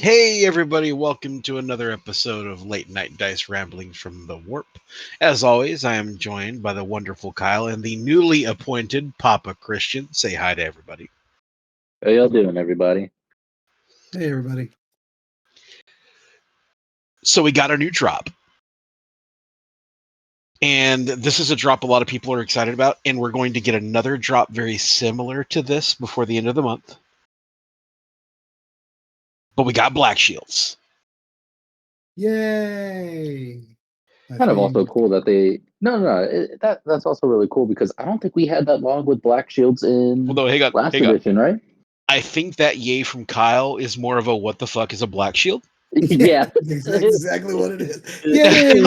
Hey everybody, welcome to another episode of Late Night Dice Rambling from the Warp. As always, I am joined by the wonderful Kyle and the newly appointed Papa Christian. Say hi to everybody. How y'all doing, everybody? Hey, everybody. So we got a new drop. And this is a drop a lot of people are excited about, and we're going to get another drop very similar to this before the end of the month. But we got Blackshields. Yay! Kind of also cool that they that's also really cool because I don't think we had that long with Blackshields in Well, no, hang on. last edition, right? I think that yay from Kyle is more of a what the fuck is a Black Shield? Yeah, exactly what it is. Yay!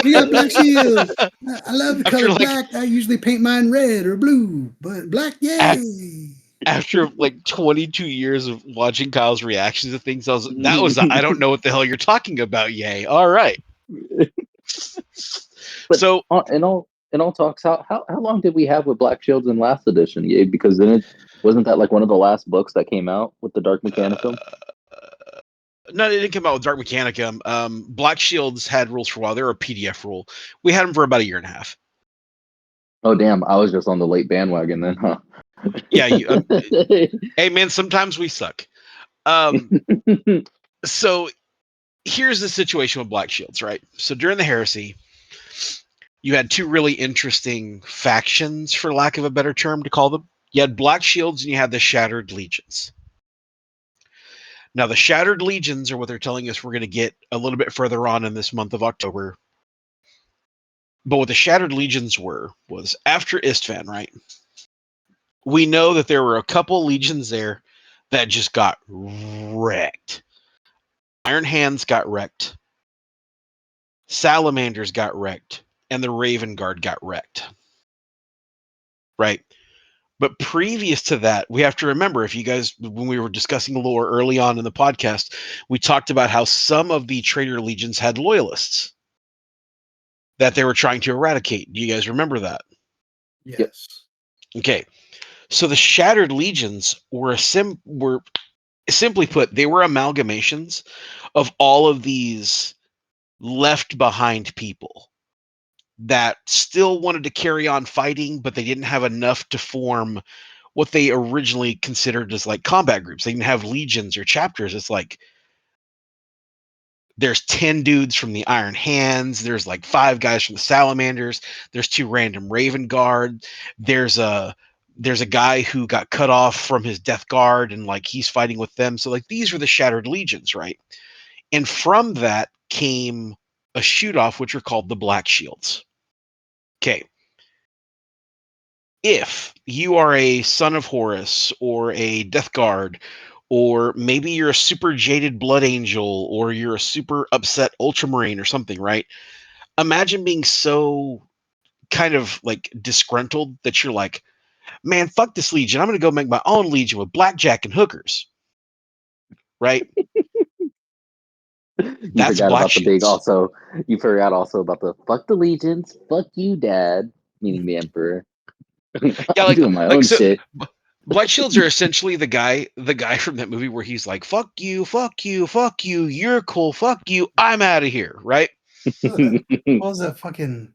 We got Black Shields. I love the color black. I usually paint mine red or blue, but black, yay! After like 22 years of watching Kyle's reactions to things, I don't know what the hell you're talking about. Yay! All right. But So in all talks, how long did we have with Blackshields in last edition? Yeah, because then it wasn't that like one of the last books that came out with the Dark Mechanicum. No, it didn't come out with Dark Mechanicum. Black Shields had rules for a while. They were a PDF rule. We had them for about a year and a half. Oh damn! I was just on the late bandwagon then, huh? Yeah. Hey man, sometimes we suck. So here's the situation with Black Shields, right? So during the Heresy, you had two really interesting factions, for lack of a better term to call them. You had Black Shields and you had the Shattered Legions. Now, the Shattered Legions are what they're telling us we're going to get a little bit further on in this month of October. But what the Shattered Legions was after Istvan, right? We know that there were a couple legions there that just got wrecked. Iron Hands got wrecked. Salamanders got wrecked. And the Raven Guard got wrecked. Right? But previous to that, we have to remember, if you guys, when we were discussing lore early on in the podcast, we talked about how some of the traitor legions had loyalists that they were trying to eradicate. Do you guys remember that? Yes. Okay. So the Shattered Legions were simply put, they were amalgamations of all of these left behind people that still wanted to carry on fighting, but they didn't have enough to form what they originally considered as like combat groups. They didn't have legions or chapters. It's like there's 10 dudes from the Iron Hands. There's like 5 guys from the Salamanders. There's 2 random Raven Guard. There's a guy who got cut off from his Death Guard and like he's fighting with them. So like these were the Shattered Legions, right? And from that came a shoot off, which are called the Black Shields. Okay. If you are a Son of Horus or a Death Guard, or maybe you're a super jaded Blood Angel, or you're a super upset Ultramarine or something, right? Imagine being so kind of like disgruntled that you're like, man, fuck this Legion. I'm going to go make my own Legion with blackjack and hookers. Right? You forgot about the big also. You forgot also about the fuck the legions, fuck you, Dad, meaning the Emperor. Yeah, I'm doing my own shit. Black Shields are essentially the guy from that movie where he's like, fuck you, fuck you, fuck you, you're cool, fuck you, I'm out of here, right? What was that fucking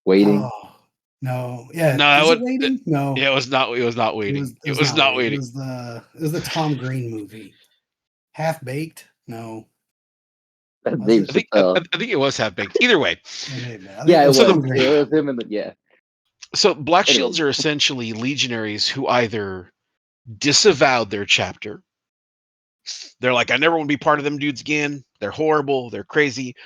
Waiting? Oh, no. Yeah. No, Is it Waiting? No. Yeah, it was not waiting. It was not waiting. It was the Tom Green movie. Half Baked? No. I think it was Half Baked. Either way. Yeah, it was. It was him and So Black Shields are essentially legionaries who either disavowed their chapter. They're like, I never want to be part of them dudes again. They're horrible. They're crazy.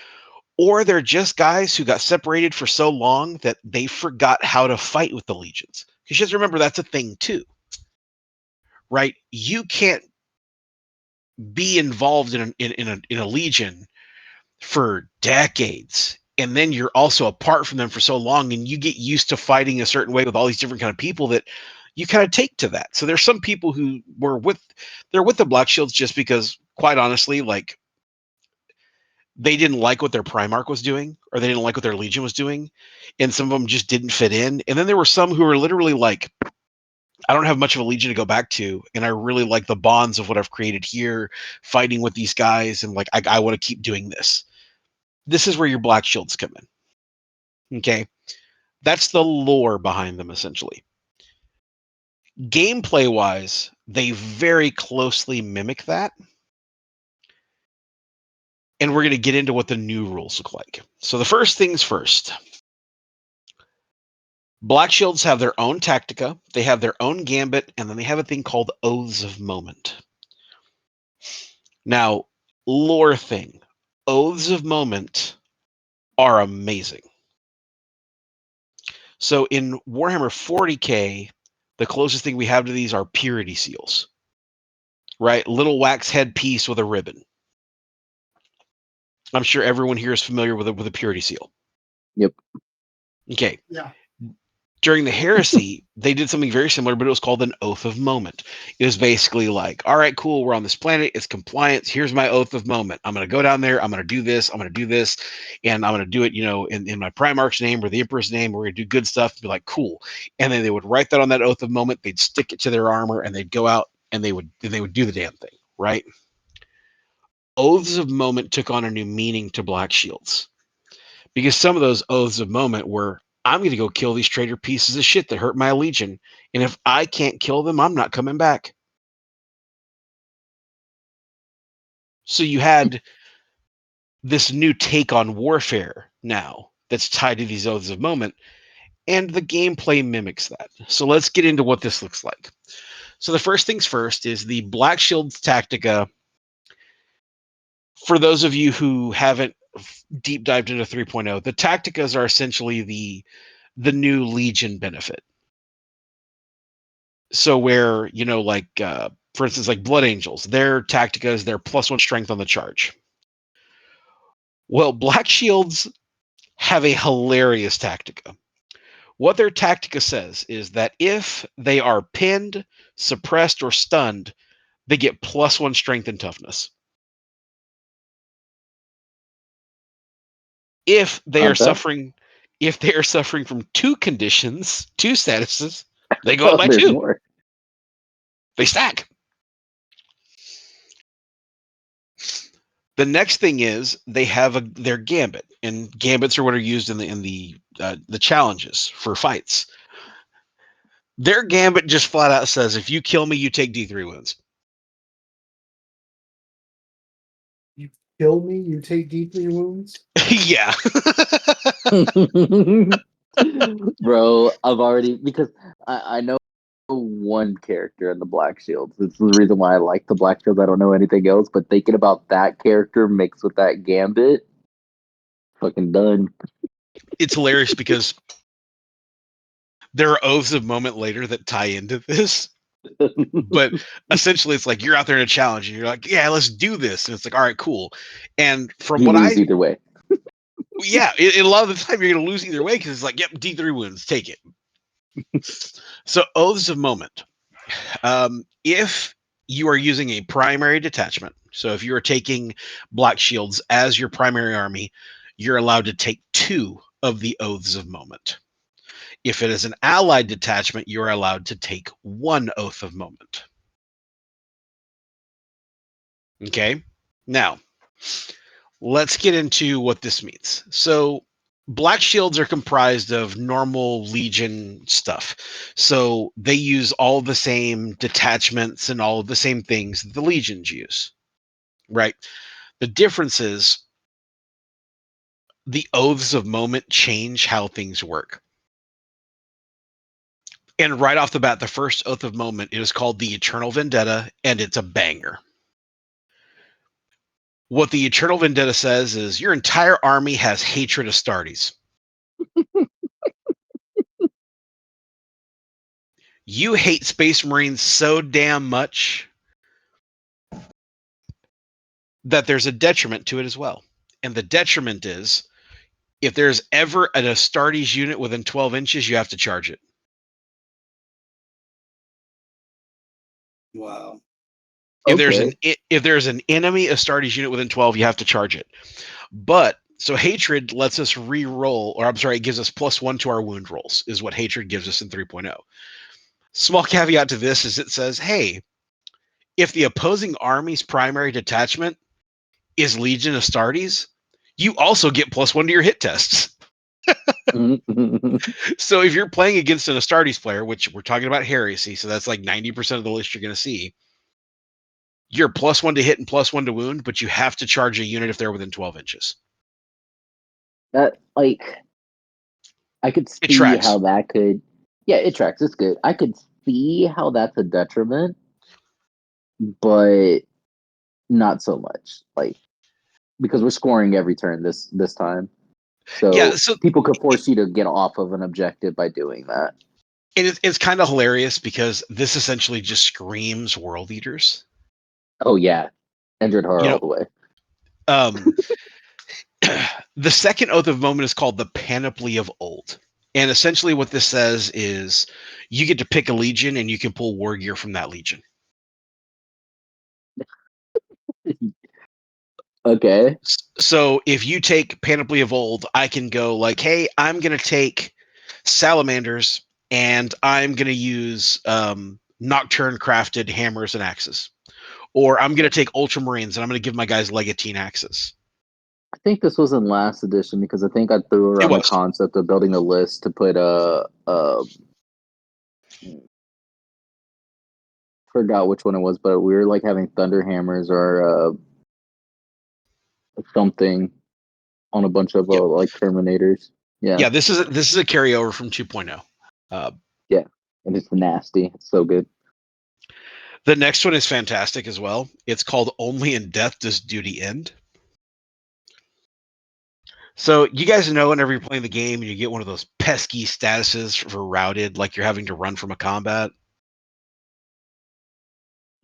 Or they're just guys who got separated for so long that they forgot how to fight with the legions. Because just remember, that's a thing too. Right? You can't be involved in a legion for decades, and then you're also apart from them for so long, and you get used to fighting a certain way with all these different kind of people that you kind of take to that. So there's some people who they're with the Black Shields just because, quite honestly, like they didn't like what their Primarch was doing, or they didn't like what their Legion was doing, and some of them just didn't fit in. And then there were some who were literally like, I don't have much of a Legion to go back to, and I really like the bonds of what I've created here, fighting with these guys, and like I want to keep doing this. This is where your Blackshields come in. Okay, that's the lore behind them essentially. Gameplay wise, they very closely mimic that. And we're going to get into what the new rules look like. So the first things first. Blackshields have their own tactica, they have their own gambit, and then they have a thing called Oaths of Moment. Now, lore thing. Oaths of Moment are amazing. So in Warhammer 40K, the closest thing we have to these are purity seals. Right? Little wax headpiece with a ribbon. I'm sure everyone here is familiar with a purity seal. Yep. Okay. Yeah. During the heresy, they did something very similar, but it was called an Oath of Moment. It was basically like, all right, cool, we're on this planet, it's compliance, here's my Oath of Moment. I'm going to go down there, I'm going to do this, and I'm going to do it, in my Primarch's name or the Emperor's name, we're going to do good stuff, be like, cool. And then they would write that on that Oath of Moment, they'd stick it to their armor, and they'd go out, and they would do the damn thing, right? Oaths of Moment took on a new meaning to Blackshields. Because some of those Oaths of Moment were, I'm going to go kill these traitor pieces of shit that hurt my Legion. And if I can't kill them, I'm not coming back. So you had this new take on warfare now that's tied to these Oaths of Moment. And the gameplay mimics that. So let's get into what this looks like. So the first things first is the Blackshields Tactica. For those of you who haven't deep dived into 3.0, the Tacticas are essentially the new Legion benefit. So where, for instance, like Blood Angels, their Tacticas, their +1 strength on the charge. Well, Blackshields have a hilarious Tactica. What their Tactica says is that if they are pinned, suppressed, or stunned, they get +1 strength and toughness. If they are suffering from 2 conditions, 2 statuses, they go up by 2. More. They stack. The next thing is they have their gambit, and gambits are what are used in the challenges for fights. Their gambit just flat out says, if you kill me, you take D3 wounds. You kill me, you take D3 wounds? Yeah. Bro, I've already, because I know one character in the Blackshields. This is the reason why I like the Blackshields. I don't know anything else, but thinking about that character mixed with that gambit, fucking done. It's hilarious because there are Oaths of Moment later that tie into this. But essentially it's like you're out there in a challenge and you're like, yeah, let's do this. And it's like, all right, cool. And from You what lose either way. Yeah, a lot of the time you're going to lose either way because it's like, yep, D3 wounds, take it. So Oaths of Moment. If you are using a primary detachment, so if you are taking Blackshields as your primary army, you're allowed to take 2 of the Oaths of Moment. If it is an allied detachment, you're allowed to take 1 Oath of Moment. Okay? Now, let's get into what this means. So Blackshields are comprised of normal Legion stuff. So they use all the same detachments and all of the same things that the Legions use. Right? The difference is the Oaths of Moment change how things work. And right off the bat, the first Oath of Moment is called the Eternal Vendetta, and it's a banger. What the Eternal Vendetta says is your entire army has hatred of Astartes. You hate Space Marines so damn much that there's a detriment to it as well. And the detriment is if there's ever an Astartes unit within 12 inches, you have to charge it. Wow. If there's an enemy Astartes unit within 12, you have to charge it. But so hatred lets us re-roll, or I'm sorry, it gives us +1 to our wound rolls, is what hatred gives us in 3.0. Small caveat to this is it says, hey, if the opposing army's primary detachment is Legion Astartes, you also get +1 to your hit tests. So if you're playing against an Astartes player, which we're talking about heresy, so that's like 90% of the list you're going to see, you're +1 to hit and +1 to wound, but you have to charge a unit if they're within 12 inches. That, like, I could It see tracks. how that could. Yeah, it tracks. It's good. I could see how that's a detriment, but not so much. Like, because we're scoring every turn this time, Yeah, so so people could force you to get off of an objective by doing that. it's kind of hilarious because this essentially just screams World Eaters. Oh yeah, Endured Horror You all know, the way. The second Oath of Moment is called the Panoply of Old. And essentially what this says is you get to pick a legion and you can pull war gear from that legion. Okay. So if you take Panoply of Old, I can go like, hey, I'm going to take salamanders and I'm going to use nocturne crafted hammers and axes. Or I'm going to take ultramarines and I'm going to give my guys legatine axes. I think this was in last edition because I think I threw It around the was. concept of building a list to put forgot which one it was, but we were like having thunder hammers or something on a bunch of Yep. like Terminators. Yeah. Yeah, this is a carryover from 2.0. Yeah. And it's nasty. It's so good. The next one is fantastic as well. It's called Only in Death Does Duty End. So you guys know whenever you're playing the game and you get one of those pesky statuses for routed, like you're having to run from a combat.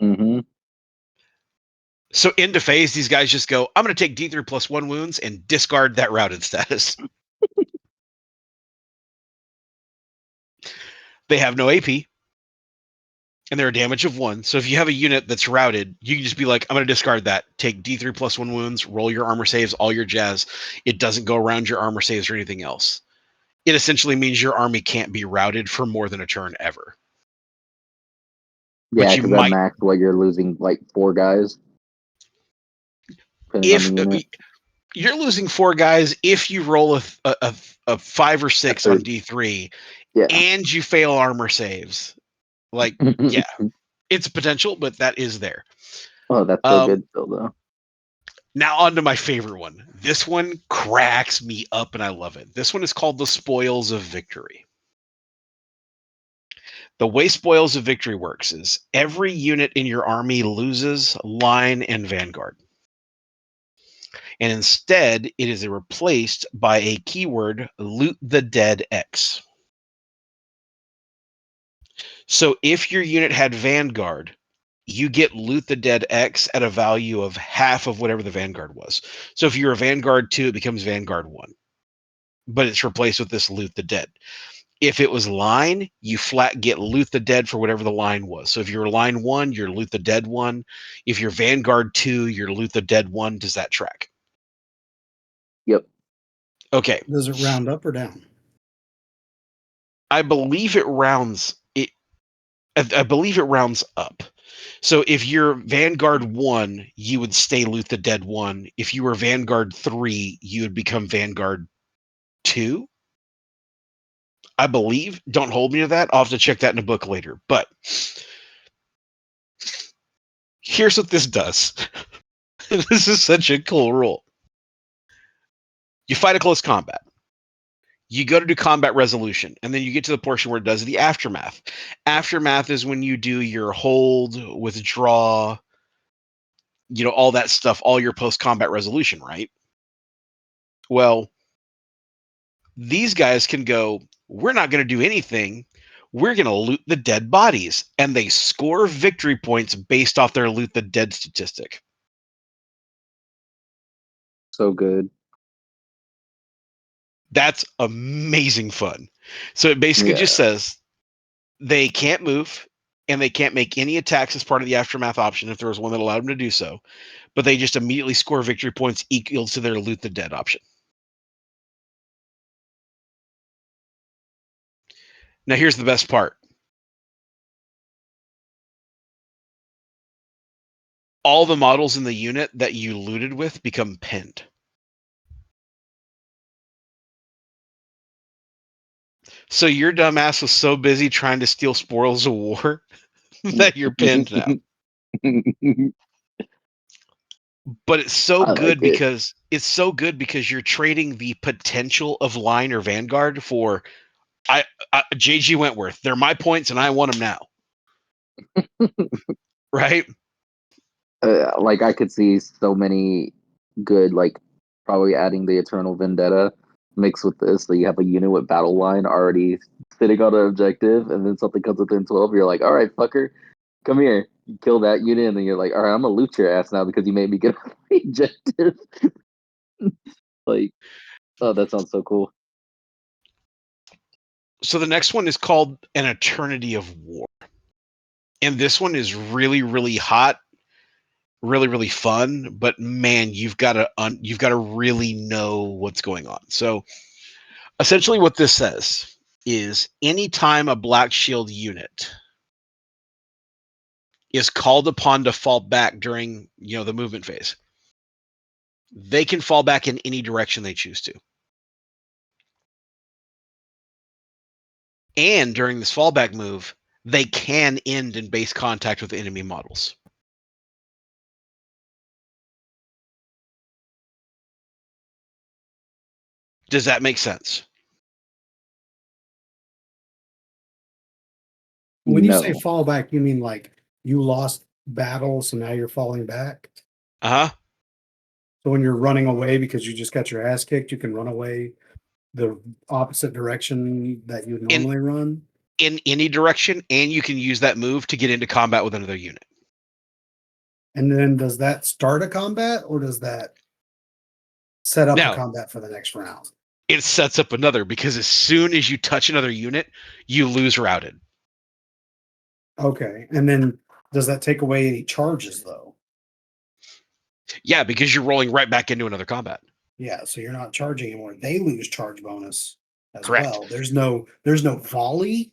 Mm-hmm. So into phase, these guys just go, I'm going to take D3 +1 wounds and discard that routed status. They have no AP and they're a damage of 1. So if you have a unit that's routed, you can just be like, I'm going to discard that. Take D3 +1 wounds, roll your armor saves, all your jazz. It doesn't go around your armor saves or anything else. It essentially means your army can't be routed for more than a turn ever. Yeah, But you because that might, max what you're losing like 4 guys, depending on if the unit. you're losing 4 guys, if you roll a 5 or 6 on Third. D3 Yeah. and you fail armor saves, like, yeah, it's potential, but that is there. Oh, that's so good still though. Now on to my favorite one. This one cracks me up and I love it. This one is called the Spoils of Victory. The way Spoils of Victory works is every unit in your army loses line and vanguard. And instead, it is replaced by a keyword, loot the dead X. So if your unit had vanguard, you get loot the dead X at a value of half of whatever the vanguard was. So if you're a vanguard 2, it becomes vanguard 1. But it's replaced with this loot the dead. If it was line, you flat get loot the dead for whatever the line was. So if you're line 1, you're loot the dead 1. If you're vanguard 2, you're loot the dead 1. Does that track? Yep. Okay. Does it round up or down? I believe it rounds it. I believe it rounds up. So if you're Vanguard 1, you would stay loot the dead 1. If you were Vanguard 3, you would become Vanguard 2. I believe. Don't hold me to that. I'll have to check that in a book later. But here's what this does. This is such a cool rule. You fight a close combat. You go to do combat resolution, and then you get to the portion where it does the aftermath. Aftermath is when you do your hold, withdraw, all that stuff, all your post-combat resolution, right? Well, these guys can go, we're not going to do anything. We're going to loot the dead bodies. And they score victory points based off their loot the dead statistic. So good. That's amazing fun. So it basically just says they can't move and they can't make any attacks as part of the aftermath option if there was one that allowed them to do so. But they just immediately score victory points equal to their loot the dead option. Now, here's the best part. all the models in the unit that you looted with become pinned. So your dumbass was so busy trying to steal spoils of war that you're pinned now. But it's so I like good it. because you're trading the potential of line or Vanguard for JG Wentworth. They're my points and I want them now. Right? Like I could see so many good, like probably adding the Eternal Vendetta mixed with this, so you have a unit with battle line already sitting on an objective, and then something comes within 12. You're like, all right, fucker, come here. You kill that unit, and then you're like, all right, I'm gonna loot your ass now because you made me get off the objective. Like, oh, that sounds so cool. So the next one is called An Eternity of War. And this one is really, really hot, really, really fun, but man, you've got to really know what's going on. So essentially what this says is anytime a Black Shield unit is called upon to fall back during, the movement phase, they can fall back in any direction they choose to. And during this fallback move, they can end in base contact with enemy models. Does that make sense? When you say No. fall back, you mean like you lost battle, so now you're falling back? Uh-huh. So when you're running away because you just got your ass kicked, you can run away the opposite direction that you would In normally run? in any direction, and you can use that move to get into combat with another unit. And then does that start a combat or does that set up a Now, combat for the next round? it sets up another because as soon as you touch another unit, you lose routed. Okay. And then does that take away any charges though? Yeah, because you're rolling right back into another combat. Yeah, so you're not charging anymore. They lose charge bonus as Correct. well. There's no volley.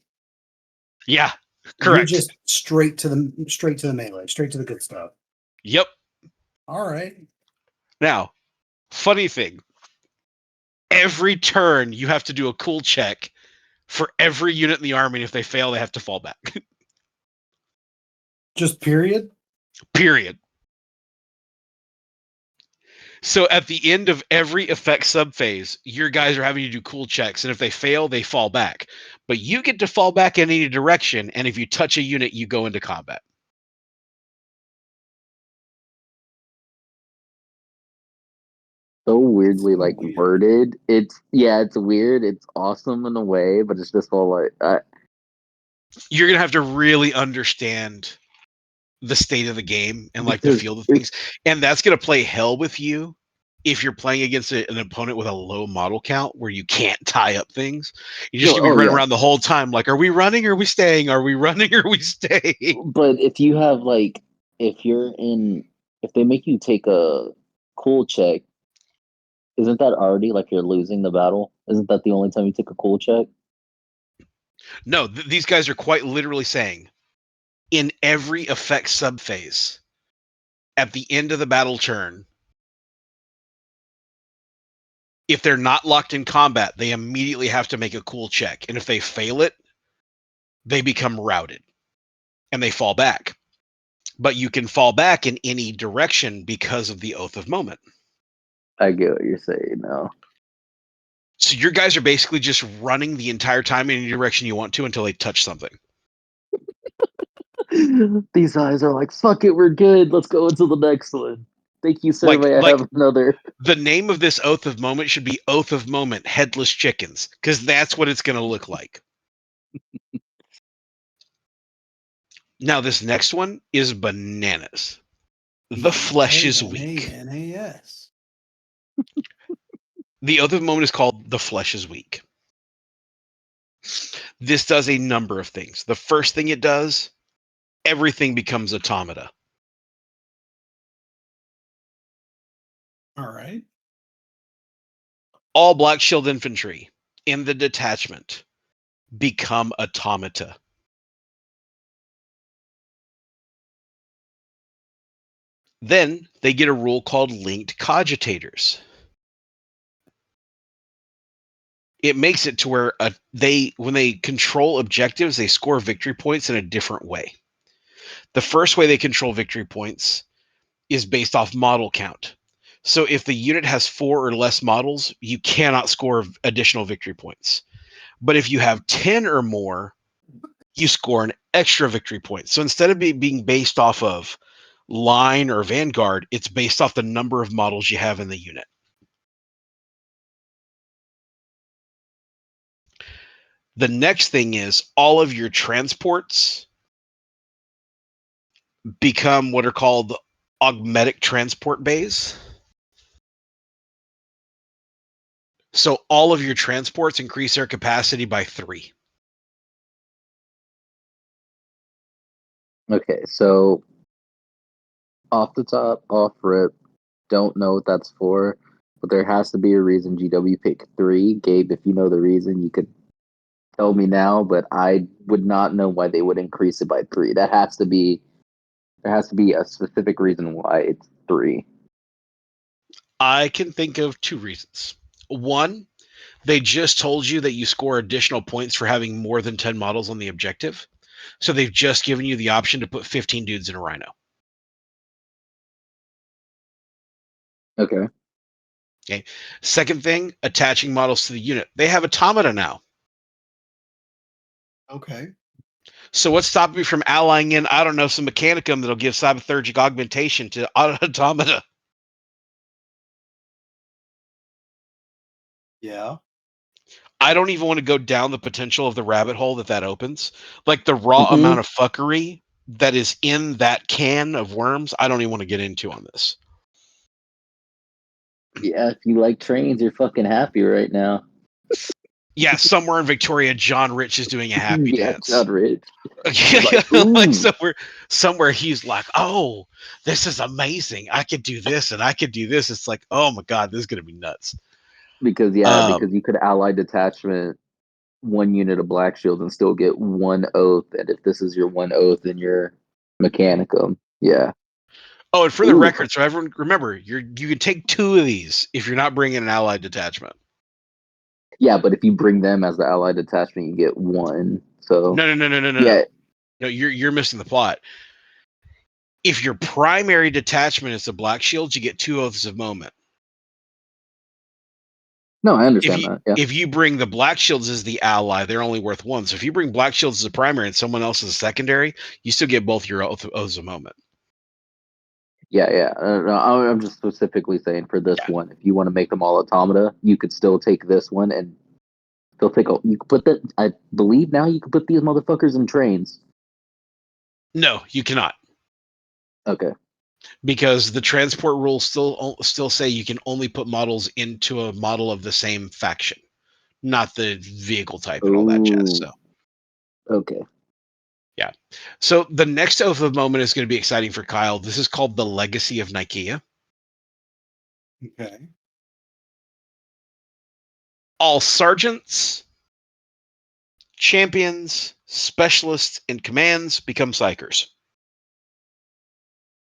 Yeah, You're correct. just straight to the melee, straight to the good stuff. Yep. All right. Now, funny thing. Every turn you have to do a cool check for every unit in the army, and if they fail, they have to fall back. Just period? Period. So at the end of every effect subphase, your guys are having to do cool checks, and if they fail, they fall back. But you get to fall back in any direction, and if you touch a unit, you go into combat. So weirdly So like weird. worded. It's weird. It's awesome in a way, but it's just all like You're gonna have to really understand the state of the game and like the because feel of things, and that's gonna play hell with you if you're playing against an opponent with a low model count where you can't tie up things. You're just no, gonna be oh running yeah. around the whole time like, are we running or are we staying? Are we running or are we staying? But if you have like if you're in if they make you take a cool check, isn't that already like you're losing the battle? Isn't that the only time you take a cool check? No, these guys are quite literally saying in every effect subphase at the end of the battle turn, if they're not locked in combat, they immediately have to make a cool check. And if they fail it, they become routed and they fall back. But you can fall back in any direction because of the Oath of Moment. I get what you're saying now. So your guys are basically just running the entire time in any direction you want to until they touch something. These guys are like, fuck it, we're good. Let's go into the next one. Thank you, sir. Like May I like have another? the name of this Oath of Moment should be Oath of Moment Headless Chickens, because that's what it's going to look like. Now, this next one is bananas. The flesh is weak. BANANAS. The Oath of Moment is called The Flesh is Weak. This does a number of things. The first thing it does, everything becomes automata. All right. All Black Shield infantry in the detachment become automata. Then they get a rule called linked cogitators. It makes it to where when they control objectives, they score victory points in a different way. The first way they control victory points is based off model count. So if the unit has 4 or less models, you cannot score additional victory points. But if you have 10 or more, you score an extra victory point. So instead of being based off of line or vanguard, it's based off the number of models you have in the unit. The next thing is all of your transports become what are called augmetic transport bays. So all of your transports increase their capacity by 3. Okay, so off the top, off rip, don't know what that's for, but there has to be a reason GW picked 3. Gabe, if you know the reason, you could tell me now, but I would not know why they would increase it by 3. There has to be a specific reason why it's 3. I can think of 2 reasons. One, they just told you that you score additional points for having more than 10 models on the objective. So they've just given you the option to put 15 dudes in a rhino. Okay. Okay. Second thing, attaching models to the unit. They have automata now. Okay. So what's stopping me from allying in, I don't know, some mechanicum that'll give cyberthurgic augmentation to automata? Yeah. I don't even want to go down the potential of the rabbit hole that opens. Like the raw amount of fuckery that is in that can of worms, I don't even want to get into on this. Yeah, if you like trains, you're fucking happy right now. Yeah, somewhere in Victoria, John Rich is doing a happy Yeah, dance. John Rich. Like, Like, somewhere he's like, oh, this is amazing. I could do this and I could do this. It's like, oh my God, this is gonna be nuts. because you could ally detachment 1 unit of Blackshields and still get 1 oath, and if this is your 1 oath, then you're Mechanicum. Yeah. Oh, and for the Ooh. record, so everyone remember, you can take 2 of these if you're not bringing an allied detachment. Yeah, but if you bring them as the allied detachment, you get 1. So No. No, you're missing the plot. If your primary detachment is the Blackshields, you get 2 oaths of moment. No, I understand that. Yeah. If you bring the Blackshields as the ally, they're only worth 1. So if you bring Blackshields as a primary and someone else as a secondary, you still get both your oaths of moment. Yeah. No, I'm just specifically saying for this Yeah. one, if you want to make them all automata, you could still take this one and they'll take. You could put that. I believe now you can put these motherfuckers in trains. No, you cannot. Okay. Because the transport rules still say you can only put models into a model of the same faction, not the vehicle type and all that jazz. So okay. yeah. So the next oath of moment is going to be exciting for Kyle. This is called the Legacy of Nikea. Okay. All sergeants, champions, specialists, and commands become psychers.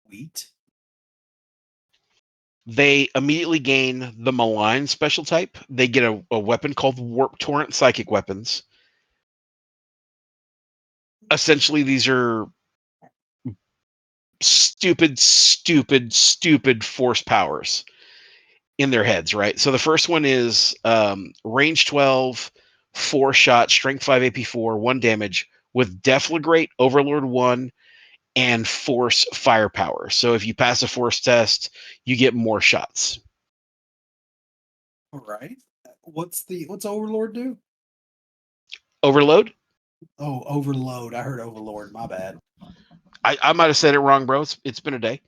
Sweet. They immediately gain the malign special type. They get a weapon called Warp Torrent Psychic Weapons. Essentially, these are stupid force powers in their heads, right? So the first one is range 12, 4-shot, strength 5, AP 4, 1 damage with Deflagrate, Overlord 1, and force firepower. So if you pass a force test, you get more shots. All right. What's Overlord do? Overload? Oh, Overload. I heard Overlord. My bad. I might have said it wrong, bro. It's been a day.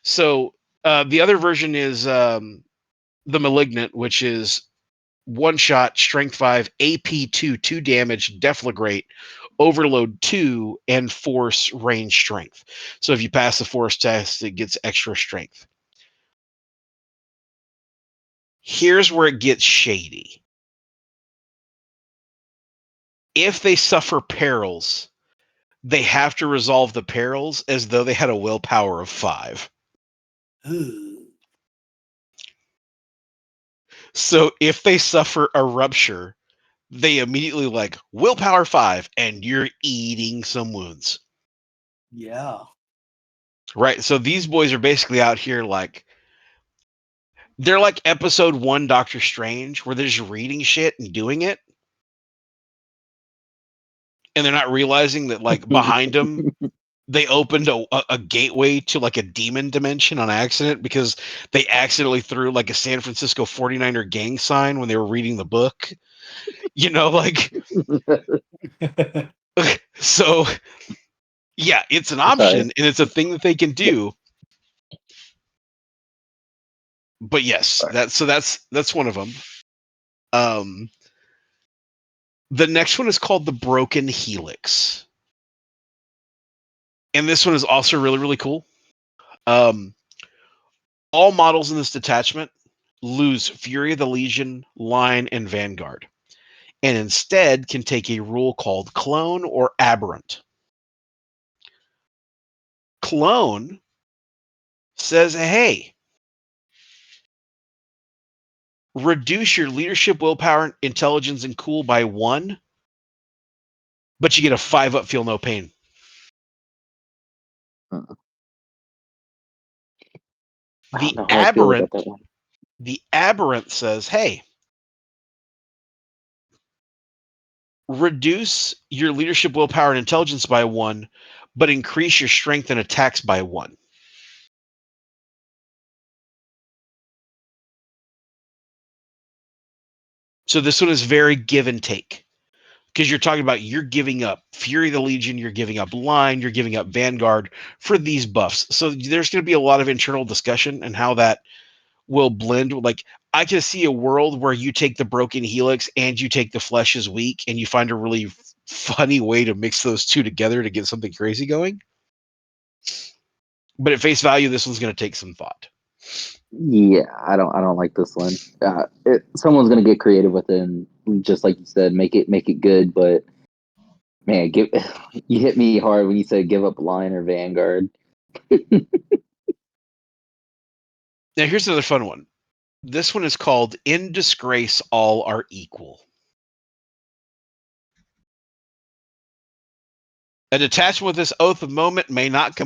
So the other version is the Malignant, which is 1-shot, strength 5, AP 2, 2 damage, Deflagrate, Overload 2, and force range strength. So if you pass the force test, it gets extra strength. Here's where it gets shady. If they suffer perils, they have to resolve the perils as though they had a willpower of 5. Ooh. So if they suffer a rupture, they immediately like willpower 5 and you're eating some wounds. Yeah. Right. So these boys are basically out here like they're like episode 1 Doctor Strange where they're just reading shit and doing it. And they're not realizing that like behind them they opened a gateway to like a demon dimension on accident because they accidentally threw like a San Francisco 49er gang sign when they were reading the book. You know, like so yeah, it's an option and it's a thing that they can do. But yes, that's one of them. The next one is called the Broken Helix. And this one is also really, really cool. Um, all models in this detachment lose Fury of the Legion, Line, and Vanguard, and instead can take a rule called Clone or Aberrant. Clone says, hey, reduce your leadership, willpower, intelligence, and cool by 1, but you get a 5 up, feel no pain. I don't know how I feel about that one. The Aberrant says, hey, reduce your leadership, willpower, and intelligence by 1, but increase your strength and attacks by 1. So this one is very give and take because you're talking about you're giving up Fury of the Legion, you're giving up Line, you're giving up Vanguard for these buffs. So there's going to be a lot of internal discussion and how that will blend. Like I can see a world where you take the Broken Helix and you take the Flesh is Weak and you find a really funny way to mix those two together to get something crazy going. But at face value, this one's going to take some thought. Yeah, I don't like this one. Someone's gonna get creative with it, and just like you said, make it good. But man, you hit me hard when you said give up Line or Vanguard. Now here's another fun one. This one is called In Disgrace, All Are Equal. A detachment with this oath of moment may not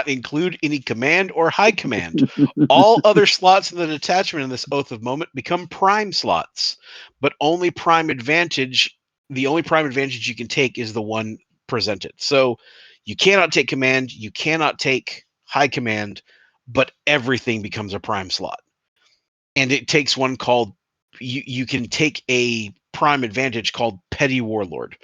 include any command or high command. All other slots in the detachment in this oath of moment become prime slots, but the only prime advantage you can take is the one presented. So you cannot take command, you cannot take high command, but everything becomes a prime slot. And it takes one called you can take a prime advantage called Petty Warlord.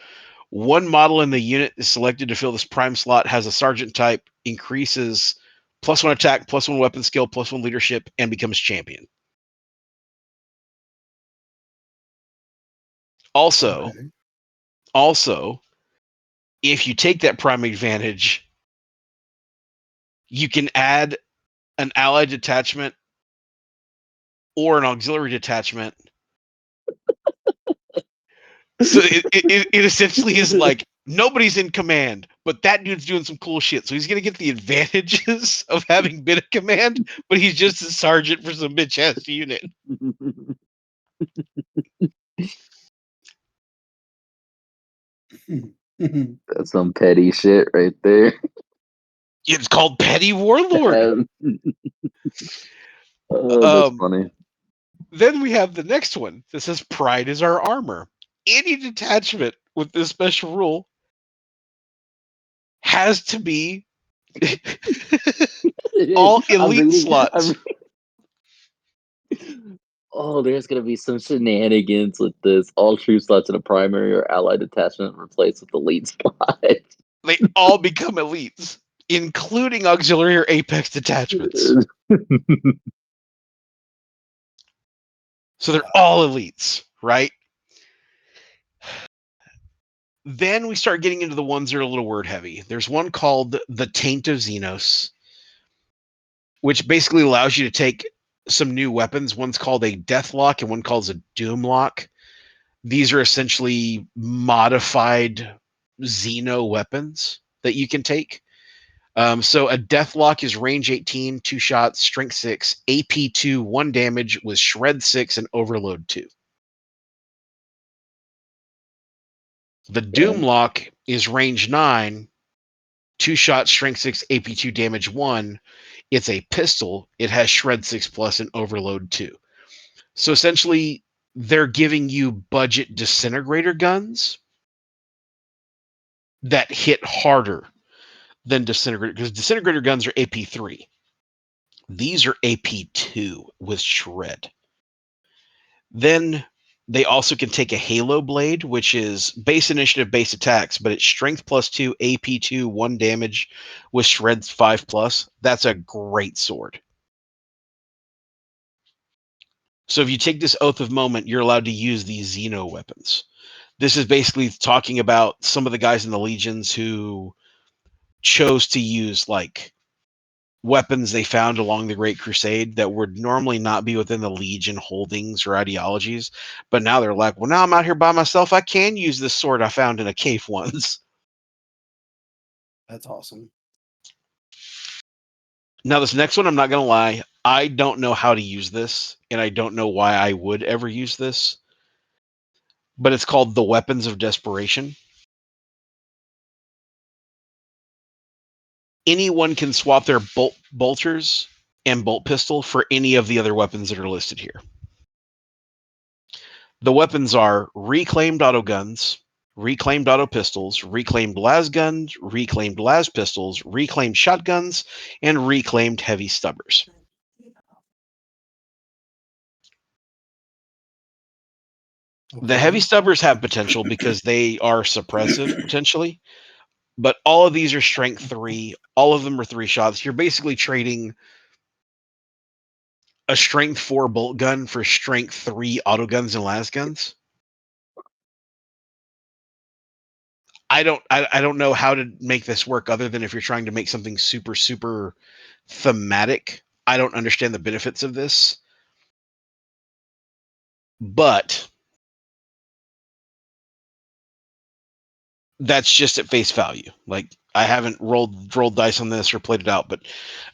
One model in the unit is selected to fill this prime slot, has a sergeant type, increases +1 attack, +1 weapon skill, +1 leadership, and becomes champion. Also, Okay. if you take that prime advantage, you can add an allied detachment or an auxiliary detachment. So it essentially is like nobody's in command, but that dude's doing some cool shit. So he's gonna get the advantages of having been a command, but he's just a sergeant for some bitch ass unit. That's some petty shit right there. It's called Petty Warlord. Oh, that's Um, funny. then we have the next one that says Pride is our armor. Any detachment with this special rule has to be all I'm elite reading. slots. Oh, there's gonna be some shenanigans with this. All true slots in a primary or allied detachment replaced with elite slot. They all become elites, including auxiliary or apex detachments. So they're all elites, right? Then we start getting into the ones that are a little word heavy. There's one called the Taint of Xenos, which basically allows you to take some new weapons. One's called a Death Lock and one called a Doom Lock. These are essentially modified Xeno weapons that you can take. So a Deathlock is range 18, 2 shots, strength 6, AP 2, 1 damage with shred 6 and overload 2. The Doomlock is range 9, 2 shots, strength 6, AP 2, damage 1. It's a pistol. It has shred 6 plus and overload 2. So essentially, they're giving you budget disintegrator guns that hit harder than disintegrator, because disintegrator guns are AP3. These are AP2 with shred. Then they also can take a Halo Blade, which is base initiative, base attacks, but it's strength +2, AP2, 1 damage with shreds 5 plus. That's a great sword. So if you take this Oath of Moment, you're allowed to use these Xeno weapons. This is basically talking about some of the guys in the Legions who chose to use like weapons they found along the Great Crusade that would normally not be within the Legion holdings or ideologies. But now they're like, well, now I'm out here by myself. I can use this sword I found in a cave once. That's awesome. Now, this next one, I'm not going to lie. I don't know how to use this, and I don't know why I would ever use this. But it's called the Weapons of Desperation. Anyone can swap their bolters and bolt pistol for any of the other weapons that are listed here. The weapons are reclaimed auto guns, reclaimed auto pistols, reclaimed las guns, reclaimed las pistols, reclaimed shotguns, and reclaimed heavy stubbers. Okay. The heavy stubbers have potential because they are suppressive potentially, but all of these are strength 3. All of them are 3 shots. You're basically trading a strength 4 bolt gun for strength 3 auto guns and las guns. I don't know how to make this work other than if you're trying to make something super, super thematic. I don't understand the benefits of this. But that's just at face value. Like I haven't rolled dice on this or played it out, but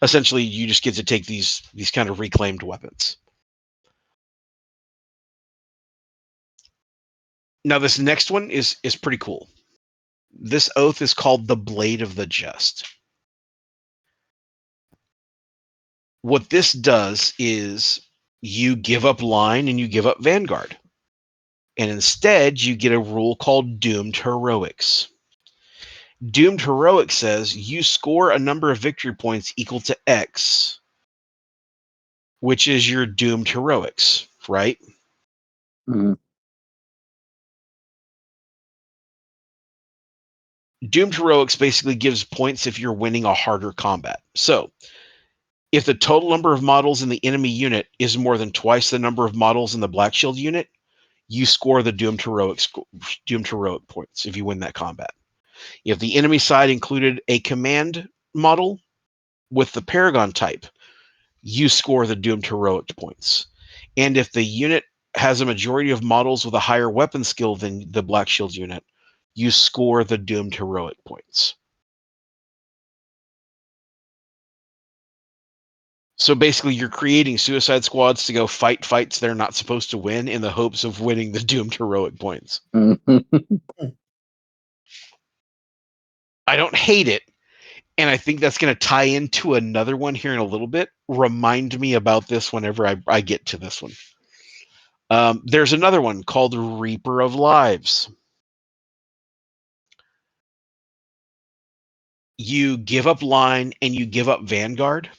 essentially you just get to take these kind of reclaimed weapons. Now this next one is pretty cool. This oath is called the Blade of the Just. What this does is you give up line and you give up Vanguard. And instead you get a rule called Doomed Heroics. Doomed Heroics says you score a number of victory points equal to X, which is your Doomed Heroics, right? Mm-hmm. Doomed Heroics basically gives points if you're winning a harder combat. So, if the total number of models in the enemy unit is more than twice the number of models in the Blackshield unit, you score the Doomed Heroic points if you win that combat. If the enemy side included a command model with the Paragon type, you score the Doomed Heroic points. And if the unit has a majority of models with a higher weapon skill than the Blackshield unit, you score the Doomed Heroic points. So basically, you're creating suicide squads to go fight fights they're not supposed to win in the hopes of winning the Doomed Heroic points. I don't hate it. And I think that's going to tie into another one here in a little bit. Remind me about this whenever I get to this one. There's another one called Reaper of Lives. You give up line and you give up Vanguard.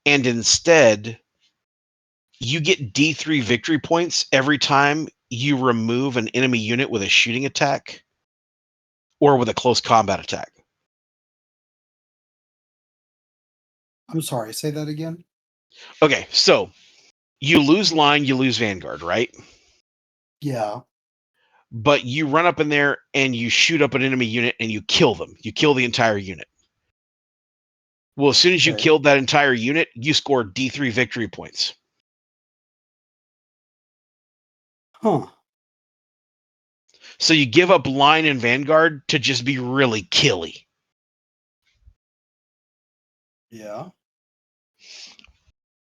And instead, you get D3 victory points every time you remove an enemy unit with a shooting attack or with a close combat attack. I'm sorry, say that again. Okay, so you lose line, you lose Vanguard, right? Yeah. But you run up in there and you shoot up an enemy unit and you kill them. You kill the entire unit. Well, as soon as you Okay. killed that entire unit, you scored D3 victory points. Huh. So you give up line and Vanguard to just be really killy. Yeah.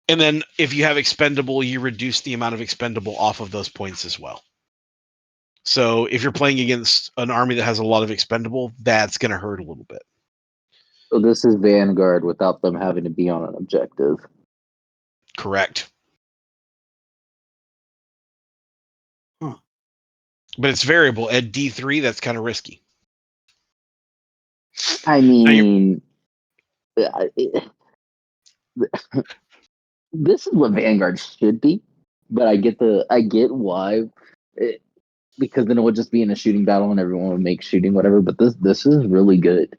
And then if you have expendable, you reduce the amount of expendable off of those points as well. So if you're playing against an army that has a lot of expendable, that's going to hurt a little bit. So this is Vanguard without them having to be on an objective. Correct. Huh. But it's variable. At D3, that's kind of risky. I mean, this is what Vanguard should be, but I get why, because then it would just be in a shooting battle and everyone would make shooting whatever. But this is really good.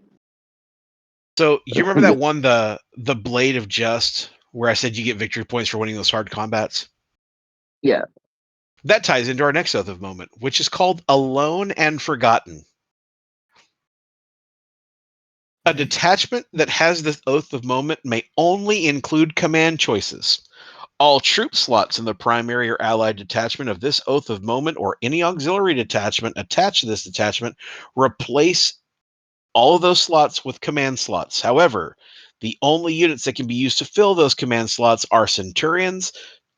So you remember that one, the Blade of Just, where I said you get victory points for winning those hard combats? Yeah. That ties into our next Oath of Moment, which is called Alone and Forgotten. A detachment that has this Oath of Moment may only include command choices. All troop slots in the primary or allied detachment of this Oath of Moment or any auxiliary detachment attached to this detachment replace all of those slots with command slots. However, the only units that can be used to fill those command slots are Centurions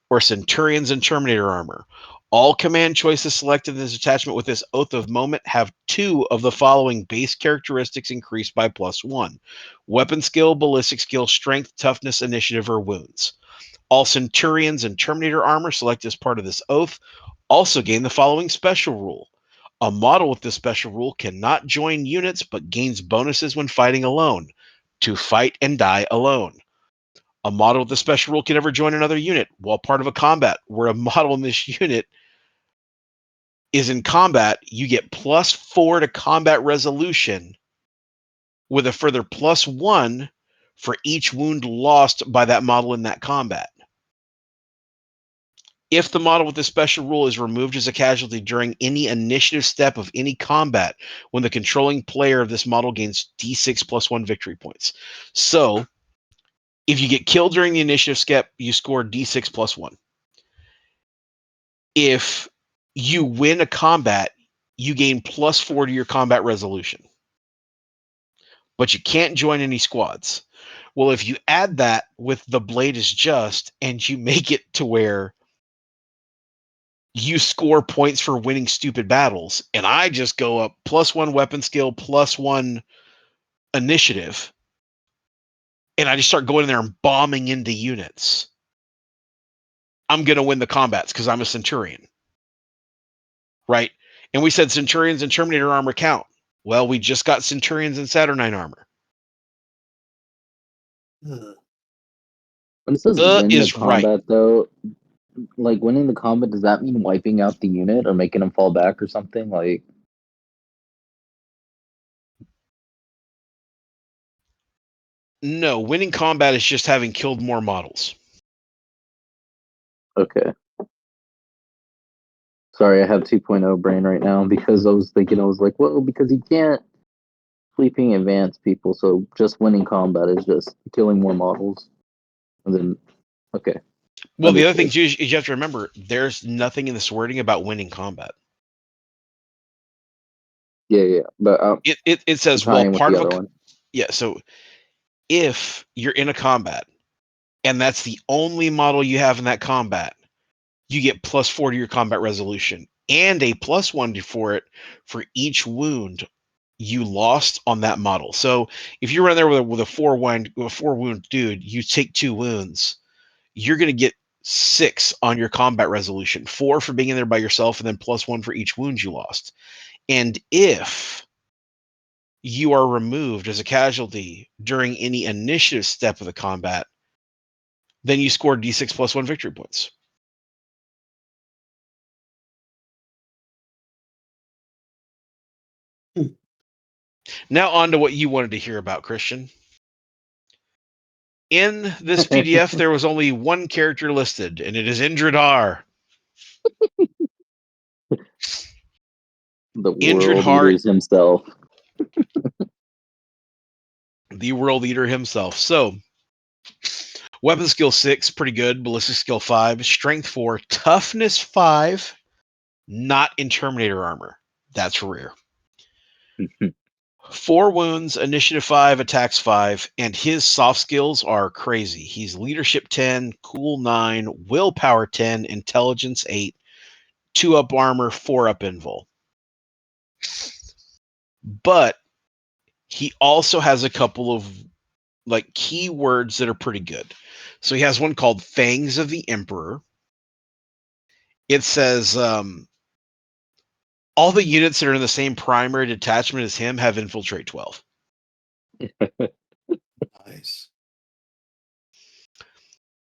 or Centurions and Terminator armor. All command choices selected in this attachment with this Oath of Moment have 2 of the following base characteristics increased by +1: weapon skill, ballistic skill, strength, toughness, initiative, or wounds. All Centurions and Terminator armor selected as part of this oath also gain the following special rule. A model with this special rule cannot join units but gains bonuses when fighting alone. To fight and die alone. A model with the special rule can never join another unit while part of a combat. Where a model in this unit is in combat, you get +4 to combat resolution with a further +1 for each wound lost by that model in that combat. If the model with the special rule is removed as a casualty during any initiative step of any combat, when the controlling player of this model gains D6 +1 victory points. So if you get killed during the initiative step, you score D6 +1. If you win a combat, you gain +4 to your combat resolution. But you can't join any squads. Well, if you add that with the Blade is Just and you make it to where you score points for winning stupid battles, and I just go up +1 weapon skill, +1 initiative, and I just start going in there and bombing into units, I'm going to win the combats because I'm a Centurion. Right? And we said Centurions and Terminator armor count. Well, we just got Centurions and Saturnine armor. Ugh. When it says win the Is right. combat, though, like winning the combat, does that mean wiping out the unit or making them fall back or something? Like, No, winning combat is just having killed more models. okay. Sorry, I have 2.0 brain right now because I was thinking, I was like, well, because you can't sleeping advance people, so just winning combat is just killing more models. And then, okay. Well, the other Understood. thing too is you have to remember there's nothing in this wording about winning combat. Yeah. But It says, well, tying with part the of a other one. yeah. So if you're in a combat and that's the only model you have in that combat, you get +4 to your combat resolution and a +1 for it for each wound you lost on that model. So if you run there with a 4 wound dude, you take 2 wounds, you're going to get 6 on your combat resolution, 4 for being in there by yourself, and then +1 for each wound you lost. And if you are removed as a casualty during any initiative step of the combat, then you score D6 +1 victory points. Now on to what you wanted to hear about, Christian. In this PDF, there was only one character listed, and it is Indridar. The world Indridar, eaters himself. the world eater himself. So, weapon skill 6, pretty good. Ballistic skill 5. Strength 4. Toughness 5. Not in Terminator armor. That's rare. 4 wounds, initiative 5, attacks 5, and his soft skills are crazy. He's leadership 10, cool 9, willpower 10, intelligence 8, 2 up armor, 4 up invul. But he also has a couple of like keywords that are pretty good. So he has one called Fangs of the Emperor. It says all the units that are in the same primary detachment as him have infiltrate 12. Nice.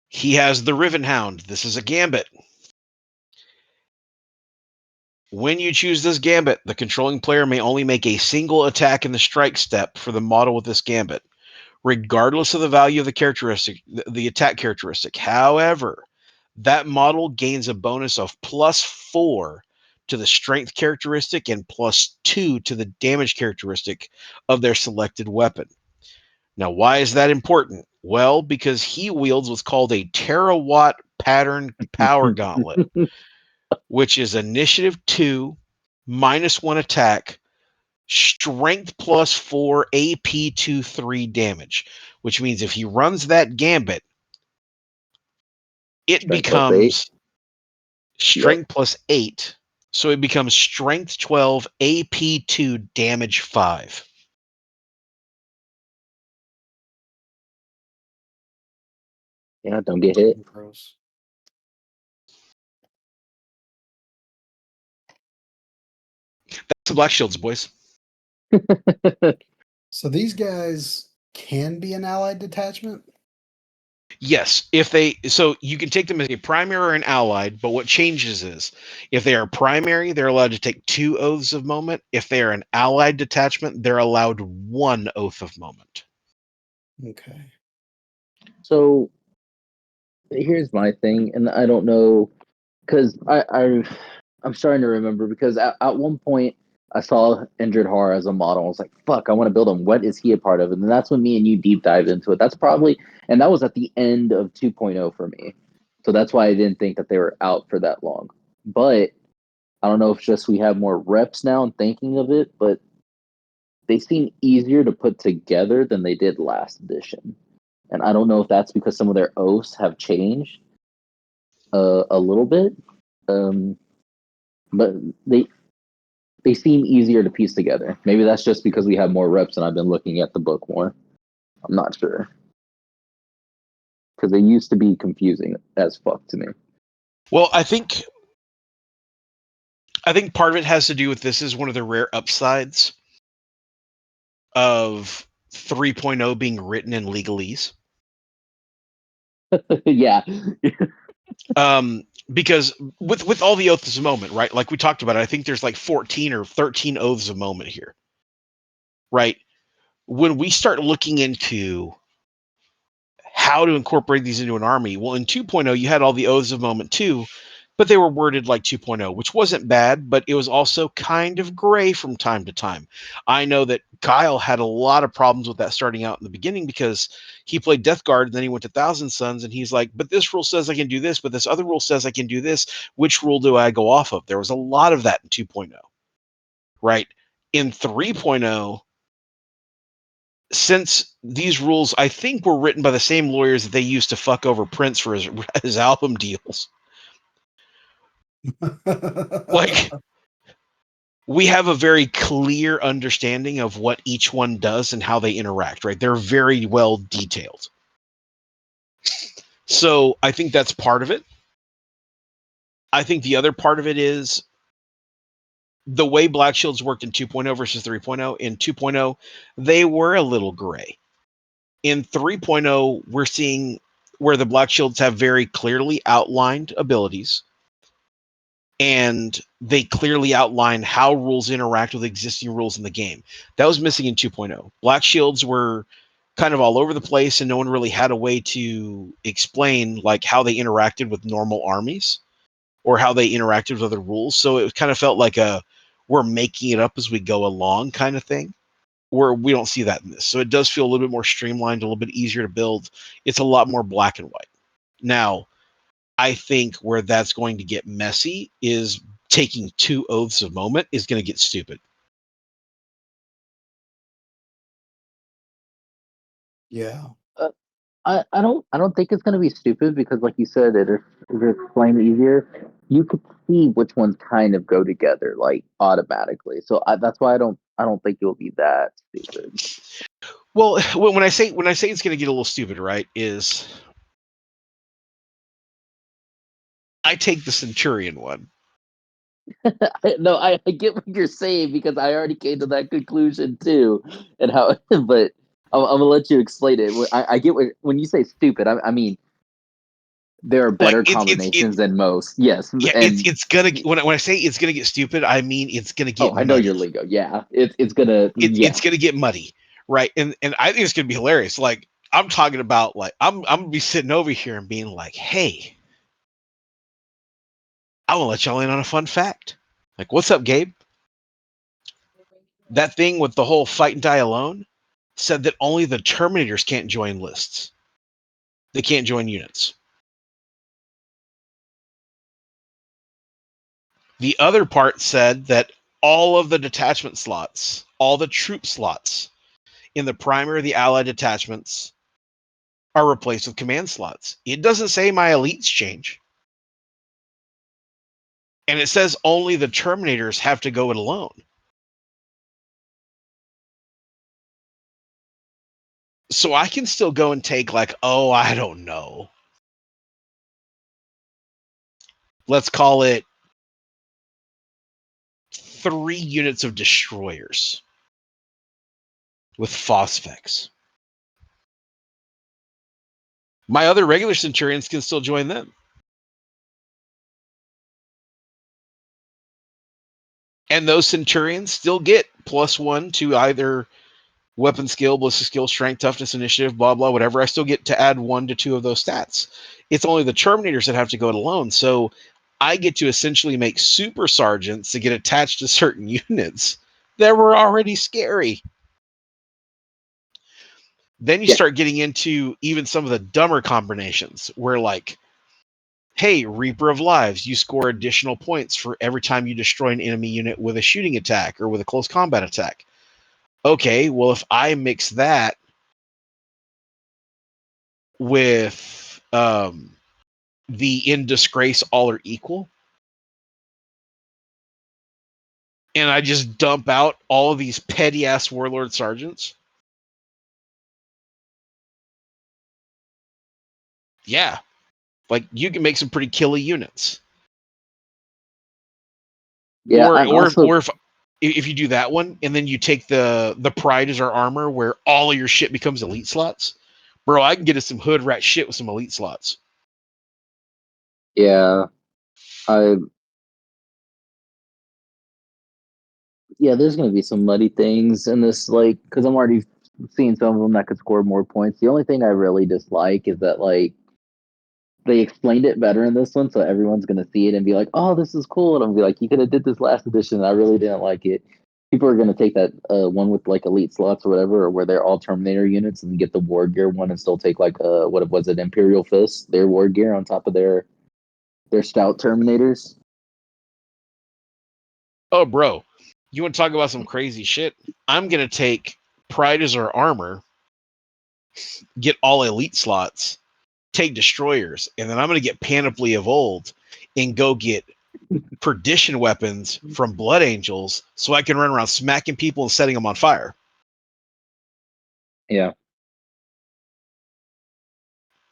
He has the Riven Hound. This is a gambit. When you choose this gambit, the controlling player may only make a single attack in the strike step for the model with this gambit, regardless of the value of the characteristic, the attack characteristic. However, that model gains a bonus of +4 to the strength characteristic and +2 to the damage characteristic of their selected weapon. Now, why is that important? Well, because he wields what's called a terawatt pattern power gauntlet, which is initiative 2, -1 attack, strength +4, AP 2/3 damage, which means if he runs that gambit, it Strength plus 8. becomes strength +8. So it becomes strength 12, AP 2, damage 5. Yeah, don't get hit. Gross. That's the Blackshields, boys. So these guys can be an allied detachment? Yes, so you can take them as a primary or an allied, but what changes is if they are primary, they're allowed to take 2 oaths of moment. If they are an allied detachment, they're allowed 1 oath of moment. Okay. So here's my thing, and I don't know because I'm starting to remember because at one point I saw Injured Horror as a model. I was like, "Fuck, I want to build him. What is he a part of?" And then that's when me and you deep dived into it. That's probably, and that was at the end of 2.0 for me. So that's why I didn't think that they were out for that long. But I don't know if just we have more reps now and thinking of it, but they seem easier to put together than they did last edition. And I don't know if that's because some of their oaths have changed a little bit, but they seem easier to piece together. Maybe that's just because we have more reps and I've been looking at the book more. I'm not sure because they used to be confusing as fuck to me. Well, I think part of it has to do with this is one of the rare upsides of 3.0 being written in legalese. Yeah. Because with all the oaths of moment, right? Like we talked about, I think there's like 14 or 13 oaths of moment here, right? When we start looking into how to incorporate these into an army, well, in 2.0, you had all the oaths of moment too, but they were worded like 2.0, which wasn't bad, but it was also kind of gray from time to time. I know that Kyle had a lot of problems with that starting out in the beginning because he played Death Guard and then he went to Thousand Suns and he's like, but this rule says I can do this, but this other rule says I can do this. Which rule do I go off of? There was a lot of that in 2.0, right? In 3.0, since these rules, I think, were written by the same lawyers that they used to fuck over Prince for his album deals. Like, we have a very clear understanding of what each one does and how they interact, right? They're very well detailed. So I think that's part of it. I think the other part of it is the way Blackshields worked in 2.0 versus 3.0. In 2.0, they were a little gray. In 3.0, we're seeing where the Blackshields have very clearly outlined abilities and they clearly outline how rules interact with existing rules in the game. That was missing in 2.0. Blackshields were kind of all over the place and no one really had a way to explain like how they interacted with normal armies or how they interacted with other rules. So it kind of felt like we're making it up as we go along kind of thing, where we don't see that in this. So it does feel a little bit more streamlined, a little bit easier to build. It's a lot more black and white. Now, I think where that's going to get messy is taking 2 oaths of moment is going to get stupid. Yeah. I don't think it's gonna be stupid because, like you said, it explained easier. You could see which ones kind of go together like automatically. So that's why I don't think it will be that stupid. Well, when I say it's going to get a little stupid, right? Is I take the Centurion one. No, I get what you're saying because I already came to that conclusion too, and how. But I'm gonna let you explain it. I get when you say stupid. I mean there are Like better combinations than most. Yes, yeah, and it's gonna when I say it's gonna get stupid, I mean it's gonna oh, get I know your muddy. lingo. Yeah, it's gonna It's yeah. gonna get muddy, right? And I think it's gonna be hilarious. Like I'm talking about, like I'm gonna be sitting over here and being like, hey, I want to let y'all in on a fun fact. Like, what's up, Gabe? That thing with the whole fight and die alone said that only the Terminators can't join lists. They can't join units. The other part said that all of the detachment slots, all the troop slots in the primary or the allied detachments are replaced with command slots. It doesn't say my elites change. And it says only the Terminators have to go it alone. So I can still go and take, like, oh, I don't know. Let's call it 3 units of destroyers with phosphex. My other regular Centurions can still join them. And those Centurions still get +1 to either weapon skill, ballistic skill, strength, toughness, initiative, blah, blah, whatever. I still get to add 1 to 2 of those stats. It's only the Terminators that have to go it alone. So I get to essentially make super sergeants to get attached to certain units that were already scary. Then you Yeah. start getting into even some of the dumber combinations where, like, hey, Reaper of Lives, you score additional points for every time you destroy an enemy unit with a shooting attack or with a close combat attack. Okay, well, if I mix that with the In Disgrace All Are Equal, and I just dump out all of these petty ass warlord sergeants, yeah, like you can make some pretty killy units. Yeah, I'm also Or if you do that one and then you take the Pride as our armor, where all of your shit becomes elite slots, bro, I can get us some hood rat shit with some elite slots. yeah. I yeah, there's gonna be some muddy things in this, like, because I'm already seeing some of them that could score more points. The only thing I really dislike is that like they explained it better in this one, so everyone's gonna see it and be like, "Oh, this is cool," and I'm gonna be like, "You could have did this last edition. I really didn't like it." People are gonna take that one with like elite slots or whatever, or where they're all Terminator units and get the war gear one and still take like what was it, Imperial Fist, their war gear on top of their stout Terminators. Oh, bro, you want to talk about some crazy shit? I'm gonna take Pride as our armor, get all elite slots, take destroyers, and then I'm gonna get Panoply of Old and go get perdition weapons from Blood Angels so I can run around smacking people and setting them on fire. Yeah.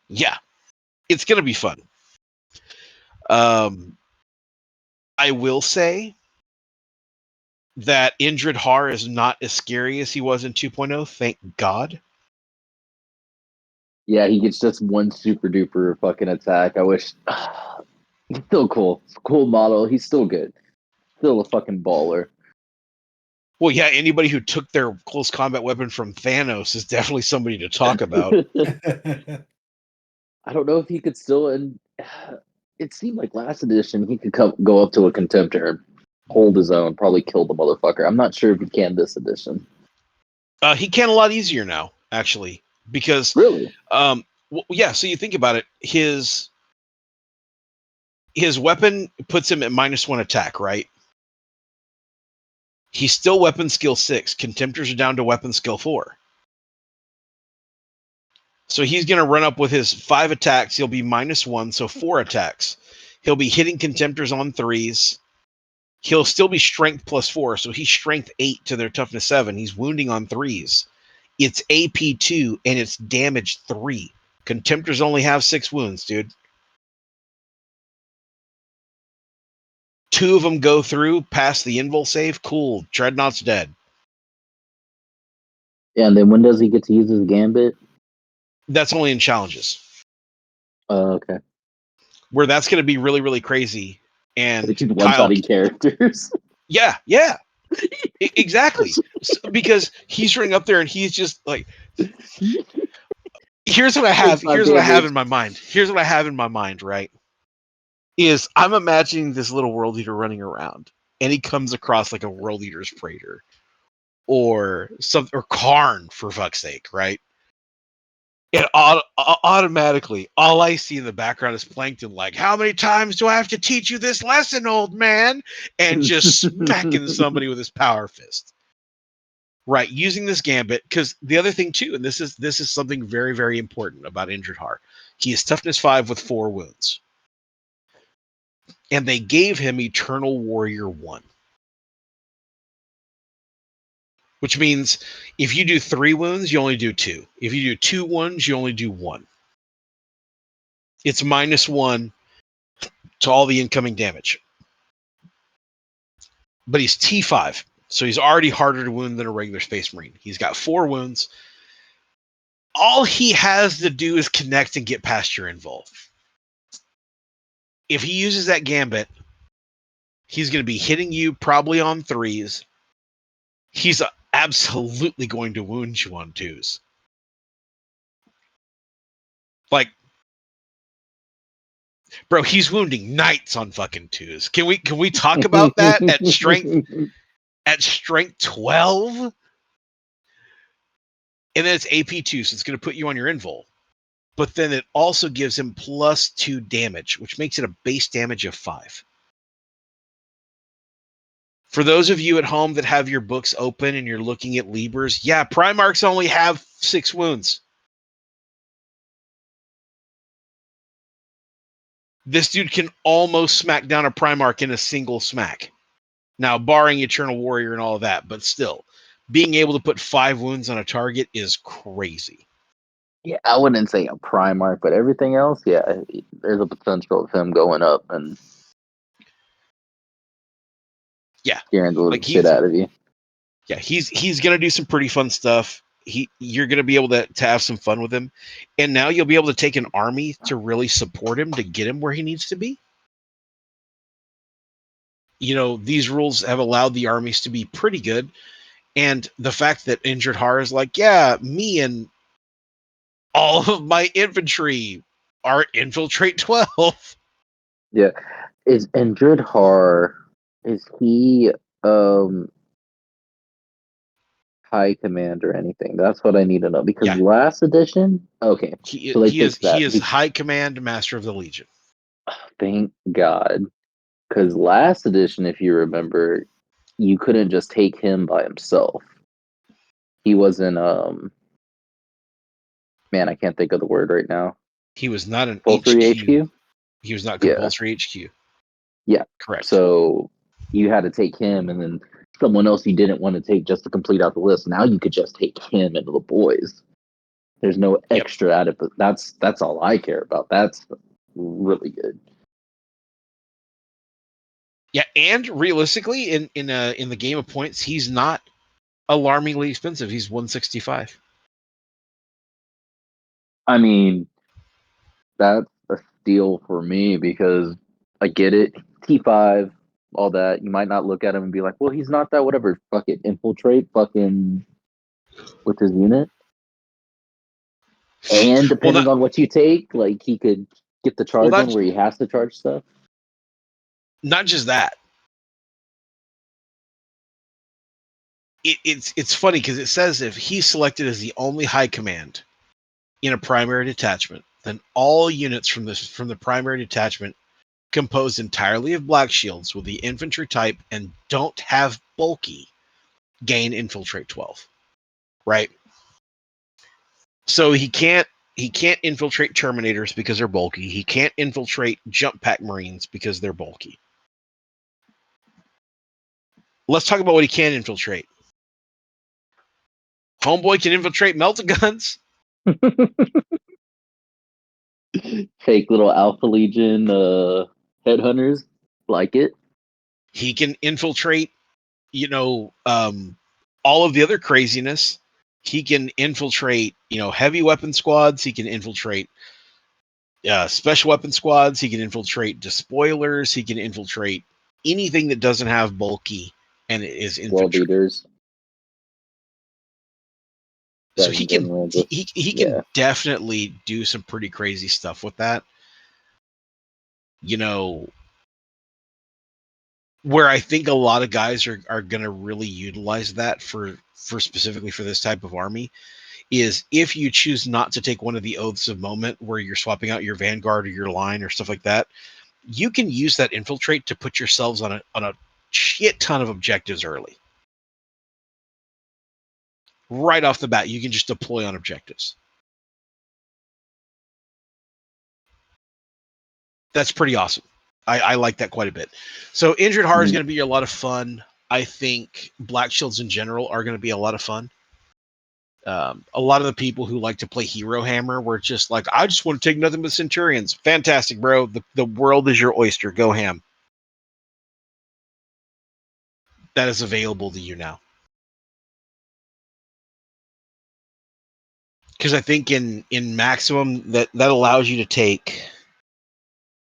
Yeah, it's gonna be fun. Um, I will say that Indrid Har is not as scary as he was in 2.0. Thank God. Yeah, he gets just one super duper fucking attack. I wish. He's still cool. It's a cool model. He's still good. Still a fucking baller. Well, yeah, anybody who took their close combat weapon from Thanos is definitely somebody to talk about. I don't know if he could still. And it seemed like last edition he could go up to a contemptor and hold his own, probably kill the motherfucker. I'm not sure if he can this edition. He can a lot easier now, actually, because Really? yeah. So you think about it, his weapon puts him at -1 attack, right? He's still weapon skill 6. Contemptors are down to weapon skill 4. So he's going to run up with his 5 attacks. He'll be -1, so 4 attacks. He'll be hitting contemptors on 3s. He'll still be strength +4, so he's strength 8 to their toughness 7. He's wounding on 3s. It's AP 2 and it's damage 3. Contemptors only have 6 wounds, dude. 2 of them go through, pass the invul save. Cool. Dreadnought's dead. Yeah, and then when does he get to use his gambit? That's only in challenges. Okay. Where that's going to be really, really crazy. And He's Kyle, one-shotting characters. yeah, exactly. Because he's running up there and he's just like, here's what I have in my mind, right? Is I'm imagining this little world eater running around and he comes across like a world eater's praetor or Karn, for fuck's sake, right? And automatically, all I see in the background is Plankton, like, how many times do I have to teach you this lesson, old man? And just smacking somebody with his power fist. Right, using this gambit, because the other thing too, and this is something very, very important about Injured Har. He is toughness 5 with 4 wounds. And they gave him Eternal Warrior 1. Which means if you do 3 wounds, you only do 2. If you do 2 wounds, you only do 1. It's -1 to all the incoming damage. But he's T5, so he's already harder to wound than a regular Space Marine. He's got 4 wounds. All he has to do is connect and get past your invul. If he uses that gambit, he's going to be hitting you probably on 3s. He's absolutely going to wound you on 2s. Like, bro, he's wounding knights on fucking 2s. Can we talk about that at strength 12? And then it's AP2, so it's going to put you on your invul. But then it also gives him +2 damage, which makes it a base damage of 5. For those of you at home that have your books open and you're looking at Libers, yeah, Primarchs only have 6 wounds. This dude can almost smack down a Primarch in a single smack. Now, barring Eternal Warrior and all of that, but still, being able to put 5 wounds on a target is crazy. Yeah, I wouldn't say a Primarch, but everything else, yeah, there's a potential of him going up and scaring the living shit out of you. Yeah, he's gonna do some pretty fun stuff. You're gonna be able to have some fun with him, and now you'll be able to take an army to really support him to get him where he needs to be. You know, these rules have allowed the armies to be pretty good, and the fact that Injured Har is like, yeah, me and all of my infantry are infiltrate 12. Yeah, is Injured Har? Is he high command or anything? That's what I need to know because last edition, okay, he is high command, master of the Legion. Thank God, because last edition, if you remember, you couldn't just take him by himself. He wasn't man, I can't think of the word right now. He was not an compulsory HQ. He was not compulsory HQ. Yeah, correct. So you had to take him, and then someone else you didn't want to take just to complete out the list. Now you could just take him and the boys. There's no extra added, but that's all I care about. That's really good. Yeah, and realistically, in the game of points, he's not alarmingly expensive. He's 165. I mean, that's a steal for me because I get it. T5, all that. You might not look at him and be like, well, he's not that whatever. Fuck it. Infiltrate fucking with his unit. And depending on what you take, like he could get the charge in where he has to charge stuff. Not just that. It's funny because it says if he's selected as the only high command in a primary detachment, then all units from the primary detachment composed entirely of Blackshields with the infantry type and don't have bulky gain infiltrate 12. Right? So he can't He can't infiltrate Terminators because they're bulky. He can't infiltrate Jump Pack Marines because they're bulky. Let's talk about what he can infiltrate. Homeboy can infiltrate melta guns. Fake little Alpha Legion headhunters, like it. He can infiltrate, all of the other craziness. He can infiltrate, heavy weapon squads. He can infiltrate special weapon squads. He can infiltrate despoilers. He can infiltrate anything that doesn't have bulky and is infantry. World eaters. So he can he can definitely do some pretty crazy stuff with that. Where I think a lot of guys are going to really utilize that for specifically for this type of army is if you choose not to take one of the oaths of moment where you're swapping out your vanguard or your line or stuff like that, you can use that infiltrate to put yourselves on a shit ton of objectives early. Right off the bat, you can just deploy on objectives. That's pretty awesome. I like that quite a bit. So Injured Heart is going to be a lot of fun. I think Blackshields in general are going to be a lot of fun. A lot of the people who like to play Hero Hammer were just like, I just want to take nothing but Centurions. Fantastic, bro. The world is your oyster. Go ham. That is available to you now. Because I think in Maximum, that allows you to take,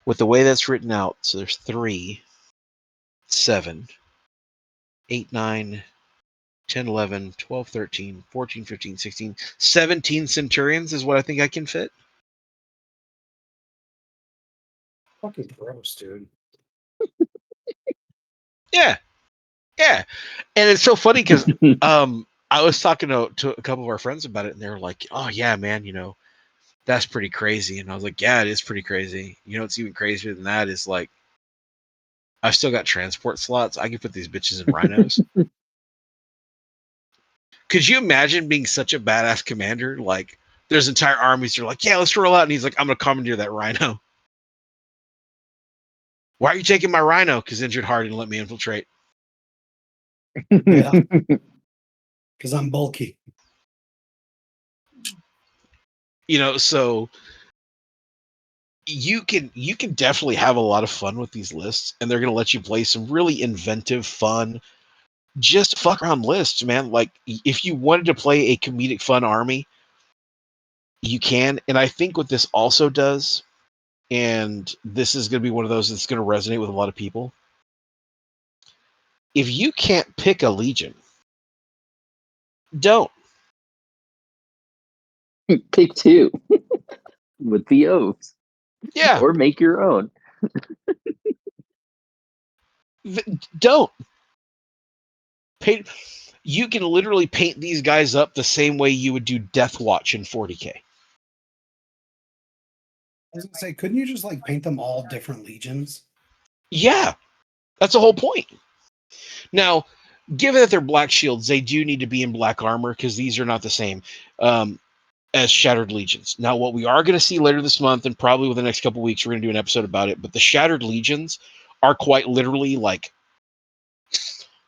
with the way that's written out, so there's 3, 7, 8, 9, 10, 11, 12, 13, 14, 15, 16, 17 Centurions is what I think I can fit. Fucking gross, dude. Yeah. And it's so funny because I was talking to a couple of our friends about it, and they were like, oh, yeah, man, that's pretty crazy. And I was like, yeah, it is pretty crazy. What's even crazier than that is, like, I've still got transport slots. I can put these bitches in rhinos. Could you imagine being such a badass commander? Like, there's entire armies that are like, yeah, let's roll out. And he's like, I'm going to commandeer that rhino. Why are you taking my rhino? Because Injured Heart didn't let me infiltrate. Yeah. Because I'm bulky. So you can definitely have a lot of fun with these lists, and they're going to let you play some really inventive, fun, just fuck around lists, man. Like, if you wanted to play a comedic, fun army, you can. And I think what this also does, and this is going to be one of those that's going to resonate with a lot of people. If you can't pick a legion, don't. Pick 2 with the oaths. Yeah. Or make your own. Don't. You can literally paint these guys up the same way you would do Death Watch in 40K. I was going to say, couldn't you just like paint them all different legions? Yeah. That's the whole point. Now, given that they're Blackshields, they do need to be in black armor because these are not the same as Shattered Legions. Now, what we are going to see later this month, and probably within the next couple of weeks, we're going to do an episode about it, but the Shattered Legions are quite literally like,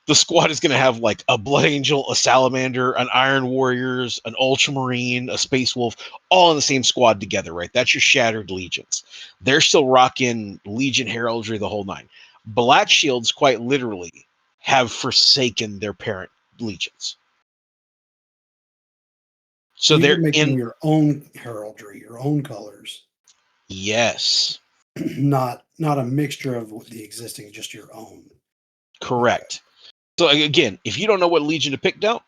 the squad is going to have like a Blood Angel, a Salamander, an Iron Warriors, an Ultramarine, a Space Wolf, all in the same squad together, right? That's your Shattered Legions. They're still rocking Legion Heraldry, the whole nine. Blackshields quite literally have forsaken their parent legions. So you're they're making your own heraldry, your own colors. Yes. Not a mixture of the existing, just your own. Correct. Okay. So again, if you don't know what legion to pick, don't.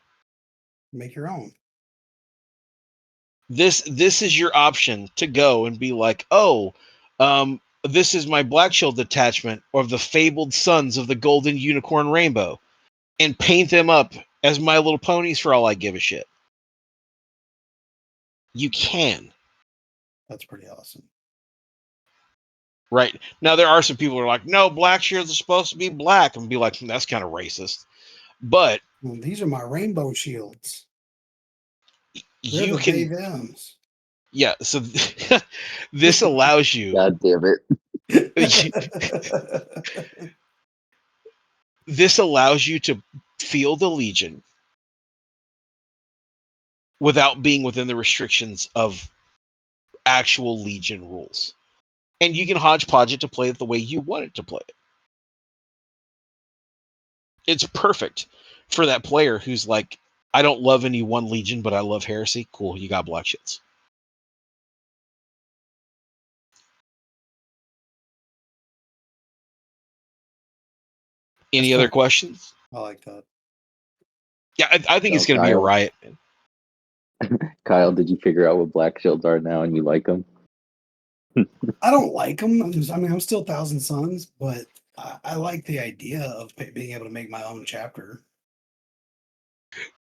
Make your own. This is your option to go and be like, oh, this is my Blackshield detachment of the fabled sons of the Golden Unicorn Rainbow, and paint them up as My Little Ponies for all I give a shit. You can. That's pretty awesome. Right. Now, there are some people who are like, no, Blackshields are supposed to be black. And be like, that's kind of racist. But these are my rainbow shields. you can. Thems. Yeah, so this allows you God damn it. this allows you to feel the Legion without being within the restrictions of actual Legion rules. And you can hodgepodge it to play it the way you want it to play it. It's perfect for that player who's like, I don't love any one Legion, but I love Heresy. Cool, you got Blackshields. Any other questions? I like that. Yeah, I think it's So, going to be a Kyle, riot, man. Kyle, did you figure out what Black Shields are now and you like them? I don't like them. I'm still Thousand Suns, but I like the idea of being able to make my own chapter.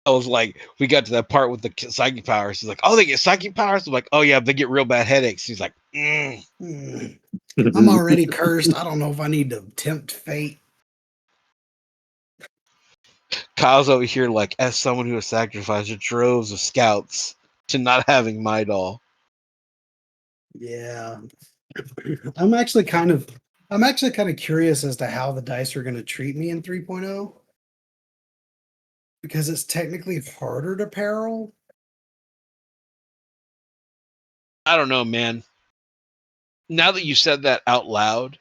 I was like, we got to that part with the psychic powers. He's like, oh, they get psychic powers? I'm like, oh, yeah, they get real bad headaches. He's like, I'm already cursed. I don't know if I need to tempt fate. Kyle's over here like, as someone who has sacrificed droves of scouts to not having my doll. Yeah. I'm actually kind of curious as to how the dice are going to treat me in 3.0 because it's technically harder to peril. I don't know, man. Now that you said that out loud,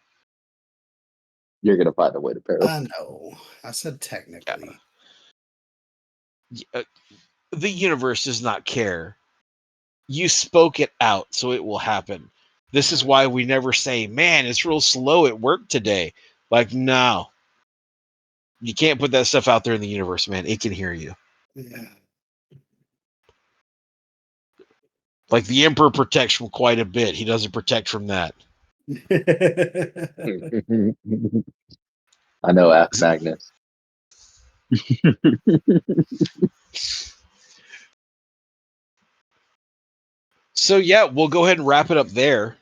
You're going to find a way to peril. I know. I said technically. the universe does not care. You spoke it out, so it will happen. This is why we never say, man, it's real slow at work today. Like, no. You can't put that stuff out there in the universe, man. It can hear you. Yeah. Like, the Emperor protects from quite a bit. He doesn't protect from that. I know, ask Magnus. So, yeah, we'll go ahead and wrap it up there.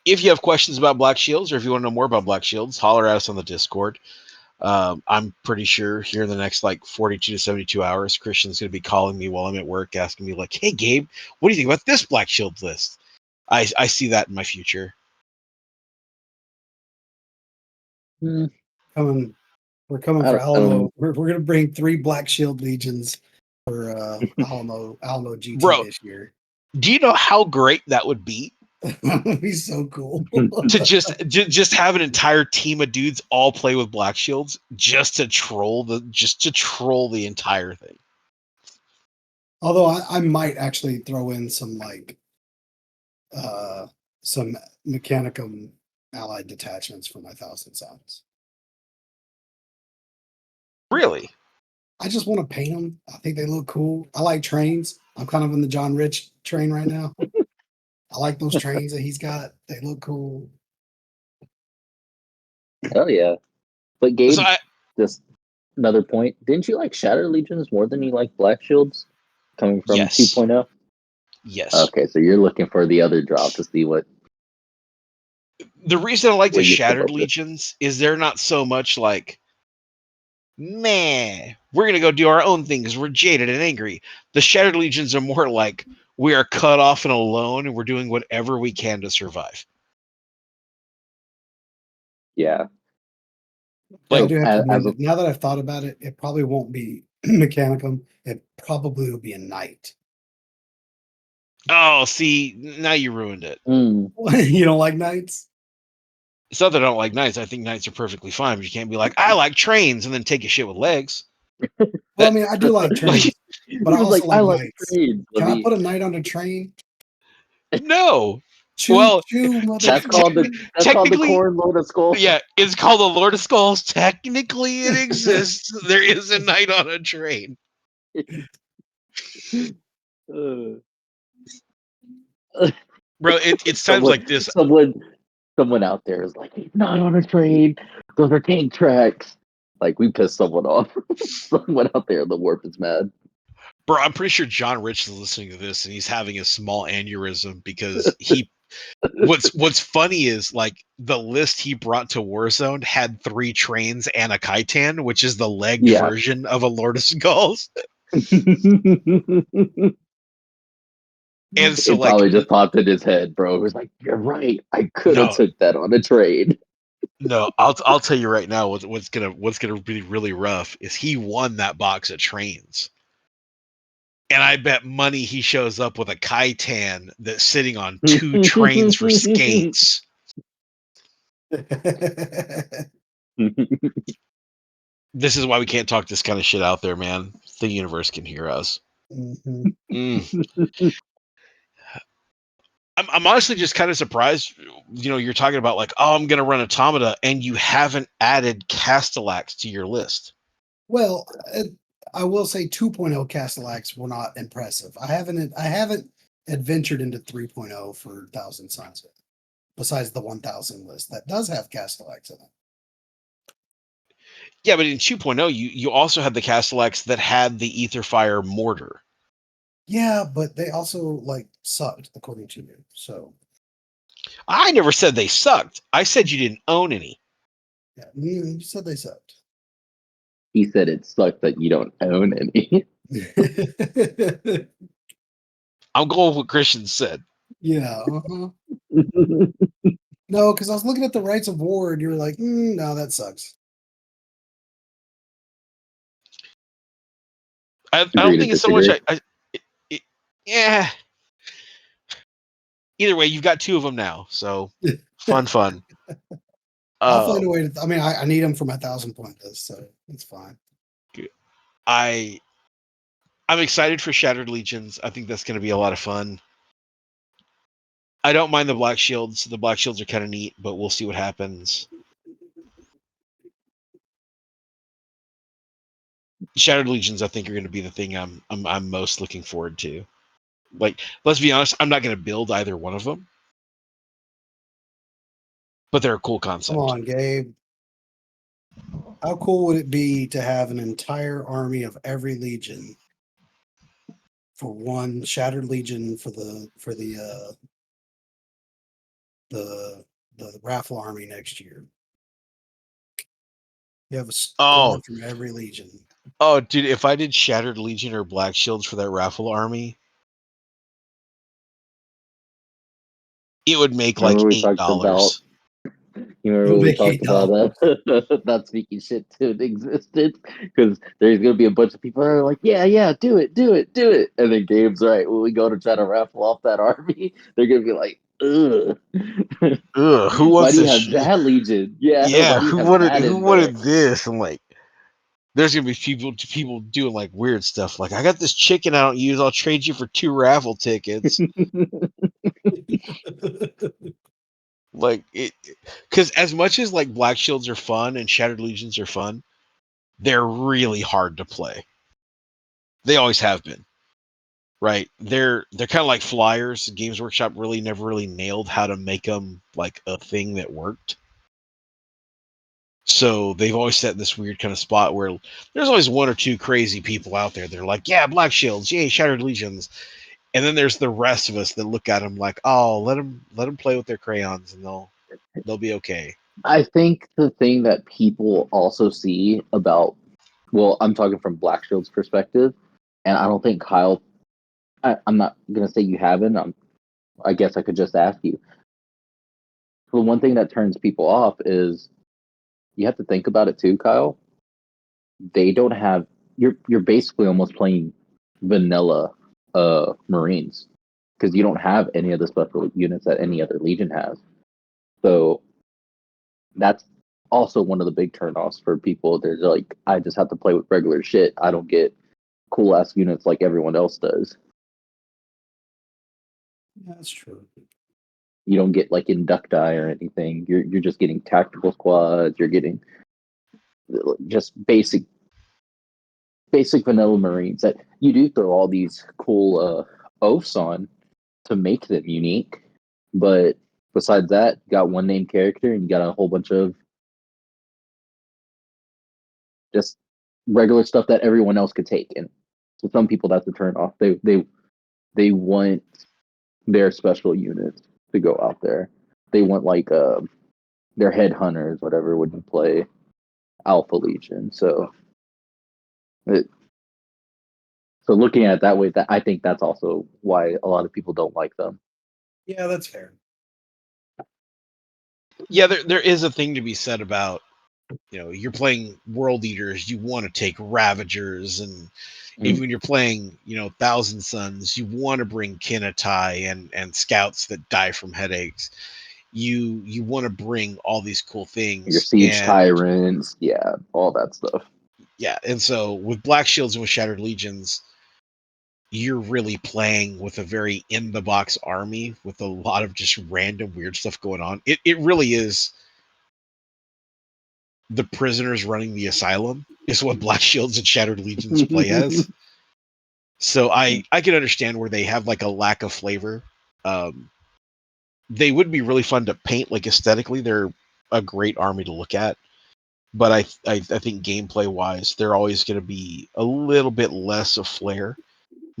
If you have questions about Blackshields or if you want to know more about Blackshields, holler at us on the Discord. I'm pretty sure here in the next like 42 to 72 hours, Christian's going to be calling me while I'm at work, asking me like, hey, Gabe, what do you think about this Blackshields list? I see that in my future. We're coming for Alamo. We're going to bring 3 Black Shield Legions for Alamo GT Bro, this year. Do you know how great that would be? That would be so cool. To just have an entire team of dudes all play with Blackshields just to troll the entire thing. Although I might actually throw in some some Mechanicum allied detachments for my Thousand Suns. Really? I just want to paint them. I think they look cool. I like trains. I'm kind of in the John Rich train right now. I like those trains that he's got. They look cool. Hell yeah. But Gabe, So just another point. Didn't you like Shattered Legions more than you like Black Shields coming from yes. 2.0? Yes. Okay, so you're looking for the other drop to see what. The reason I like the Shattered Legions is they're not so much like, man, we're going to go do our own thing because we're jaded and angry. The Shattered Legions are more like, we are cut off and alone and we're doing whatever we can to survive. Yeah. Like, I do have to admit, now that I've thought about it, it probably won't be Mechanicum. It probably will be a knight. Oh, see, now you ruined it. You don't like knights? It's not that I don't like knights. I think knights are perfectly fine, but you can't be like, I like trains and then take a shit with legs. Well, I mean, I do like trains, but I also like knights. Trains, Can I put a knight on a train? No. That's called the Corn Lord of Skulls. Yeah, it's called the Lord of Skulls. Technically, it exists. There is a knight on a train. Bro, it's times like this. Someone out there is like, he's not on a train. Those are tank tracks. Like, we pissed someone off. Someone out there in the warp is mad. Bro, I'm pretty sure John Rich is listening to this and he's having a small aneurysm because what's funny is like the list he brought to Warzone had 3 trains and a Kaitan, which is the legged version of a Lord of Skulls. And so It like probably just popped in his head, bro. It was like, you're right. I could have no, took that on a trade. no, I'll tell you right now what's gonna be really rough is he won that box of trains. And I bet money he shows up with a Kaitan that's sitting on 2 trains for skates. This is why we can't talk this kind of shit out there, man. The universe can hear us. Mhm. I'm honestly just kind of surprised. You're talking about like, oh, I'm gonna run Automata, and you haven't added Castellax to your list. Well, I will say 2.0 Castellax were not impressive. I haven't adventured into 3.0 for Thousand Suns yet, besides the 1000 list that does have Castellax in it. Yeah, but in 2.0, you also had the Castellax that had the Aetherfire mortar. Yeah, but they also like sucked according to you. So I never said they sucked. I said you didn't own any. yeah, you said they sucked. He said it sucked that you don't own any. I'm going with what Christian said. Yeah. Uh-huh. No, because I was looking at the rights of war, and you were like, "No, that sucks." I Agree don't to think it's so much. disagree. Yeah. Either way, you've got 2 of them now, so fun. I'll find a Um, way to. I mean, I need them for my 1000-point list, so it's fine. I'm excited for Shattered Legions. I think that's going to be a lot of fun. I don't mind the Black Shields. The Black Shields are kind of neat, but we'll see what happens. Shattered Legions, I think, are going to be the thing I'm most looking forward to. Like, let's be honest, I'm not going to build either one of them, but they're a cool concept. Come on, Gabe. How cool would it be to have an entire army of every legion for one Shattered Legion for the raffle army next year? You have a Oh, squad from every legion. oh, dude! If I did Shattered Legion or Black Shields for that raffle army, it would make like Remember we talked about $8. You remember You'll when we make talked about $8. not speaking shit to an existence? Because there's gonna be a bunch of people that are like, yeah, do it. And then Gabe's right. When we go to try to raffle off that army, they're gonna be like, ugh. Ugh, who Why wants do you this? have that legion? Yeah, Yeah, why do you have that who in there? wanted this? And like, there's gonna be people doing like weird stuff. Like, I got this chicken I don't use. I'll trade you for 2 raffle tickets. Like it, because as much as like Black Shields are fun and Shattered Legions are fun, they're really hard to play. They always have been, right? They're kind of like flyers. Games Workshop really never really nailed how to make them like a thing that worked. So they've always set in this weird kind of spot where there's always 1 or 2 crazy people out there. They're like, yeah, Black Shields, yay, Shattered Legions. And then there's the rest of us that look at them like, oh, let them play with their crayons and they'll be okay. I think the thing that people also see about, well, I'm talking from Black Shield's perspective, and I don't think Kyle. I'm not gonna say you haven't. I guess I could just ask you. The one thing that turns people off is you have to think about it too, Kyle. They don't have you're basically almost playing vanilla Marines because you don't have any of the special units that any other Legion has. So that's also one of the big turnoffs for people. There's like, I just have to play with regular shit. I don't get cool ass units like everyone else does. That's true. You don't get like inducti or anything. You're just getting tactical squads. You're getting just basic vanilla Marines that you do throw all these cool oaths on to make them unique. But besides that, you got one named character and you got a whole bunch of just regular stuff that everyone else could take. And to some people, that's a turn off. They want their special units to go out there. They want like their headhunters, whatever, when you play Alpha Legion. So it, So looking at it that way, that I think that's also why a lot of people don't like them. Yeah, that's fair. Yeah, there is a thing to be said about, you're playing World Eaters, you want to take Ravagers, and even when you're playing, Thousand Suns, you want to bring Kinatai and Scouts that die from headaches. You want to bring all these cool things. Your siege And tyrants, yeah, all that stuff. yeah, and so with Black Shields and with Shattered Legions, you're really playing with a very in the box army with a lot of just random weird stuff going on. It really is the prisoners running the asylum is what Black Shields and Shattered Legions play as. So I can understand where they have like a lack of flavor. Um, they would be really fun to paint, like aesthetically. They're a great army to look at, but I think gameplay wise, they're always going to be a little bit less of flair.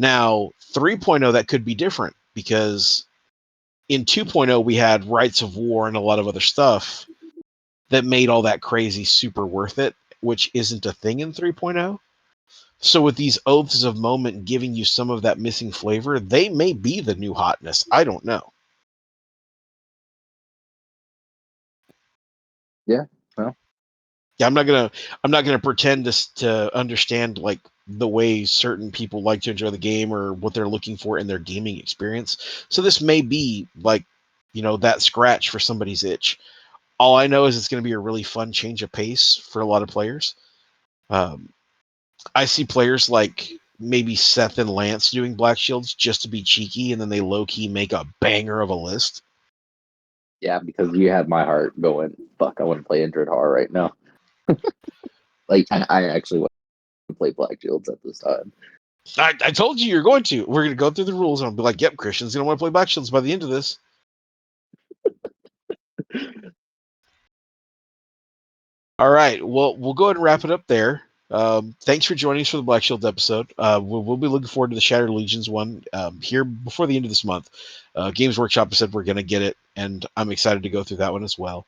Now 3.0 that could be different because in 2.0 we had Rights of War and a lot of other stuff that made all that crazy super worth it, which isn't a thing in 3.0. So with these oaths of moment giving you some of that missing flavor, they may be the new hotness. I don't know. Yeah, well, Yeah, I'm not gonna pretend to understand like the way certain people like to enjoy the game or what they're looking for in their gaming experience. So this may be like, that scratch for somebody's itch. All I know is it's going to be a really fun change of pace for a lot of players. Um, I see players like maybe Seth and Lance doing Black Shields just to be cheeky, and then they low key make a banger of a list. yeah, because you had my heart going, fuck, I want to play Indrid Har right now. Like, I actually want to play Black Shields at this time. I told you you're going to. We're going to go through the rules, and I'll be like, yep, Christian's going to want to play Black Shields by the end of this. All right. Well, we'll go ahead and wrap it up there. Thanks for joining us for the Black Shields episode. We'll be looking forward to the Shattered Legions one here before the end of this month. Games Workshop said we're going to get it, and I'm excited to go through that one as well.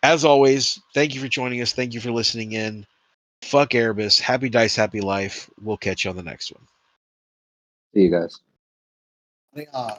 As always, thank you for joining us. Thank you for listening in. Fuck Erebus. Happy dice, happy life. We'll catch you on the next one. See you guys. Yeah.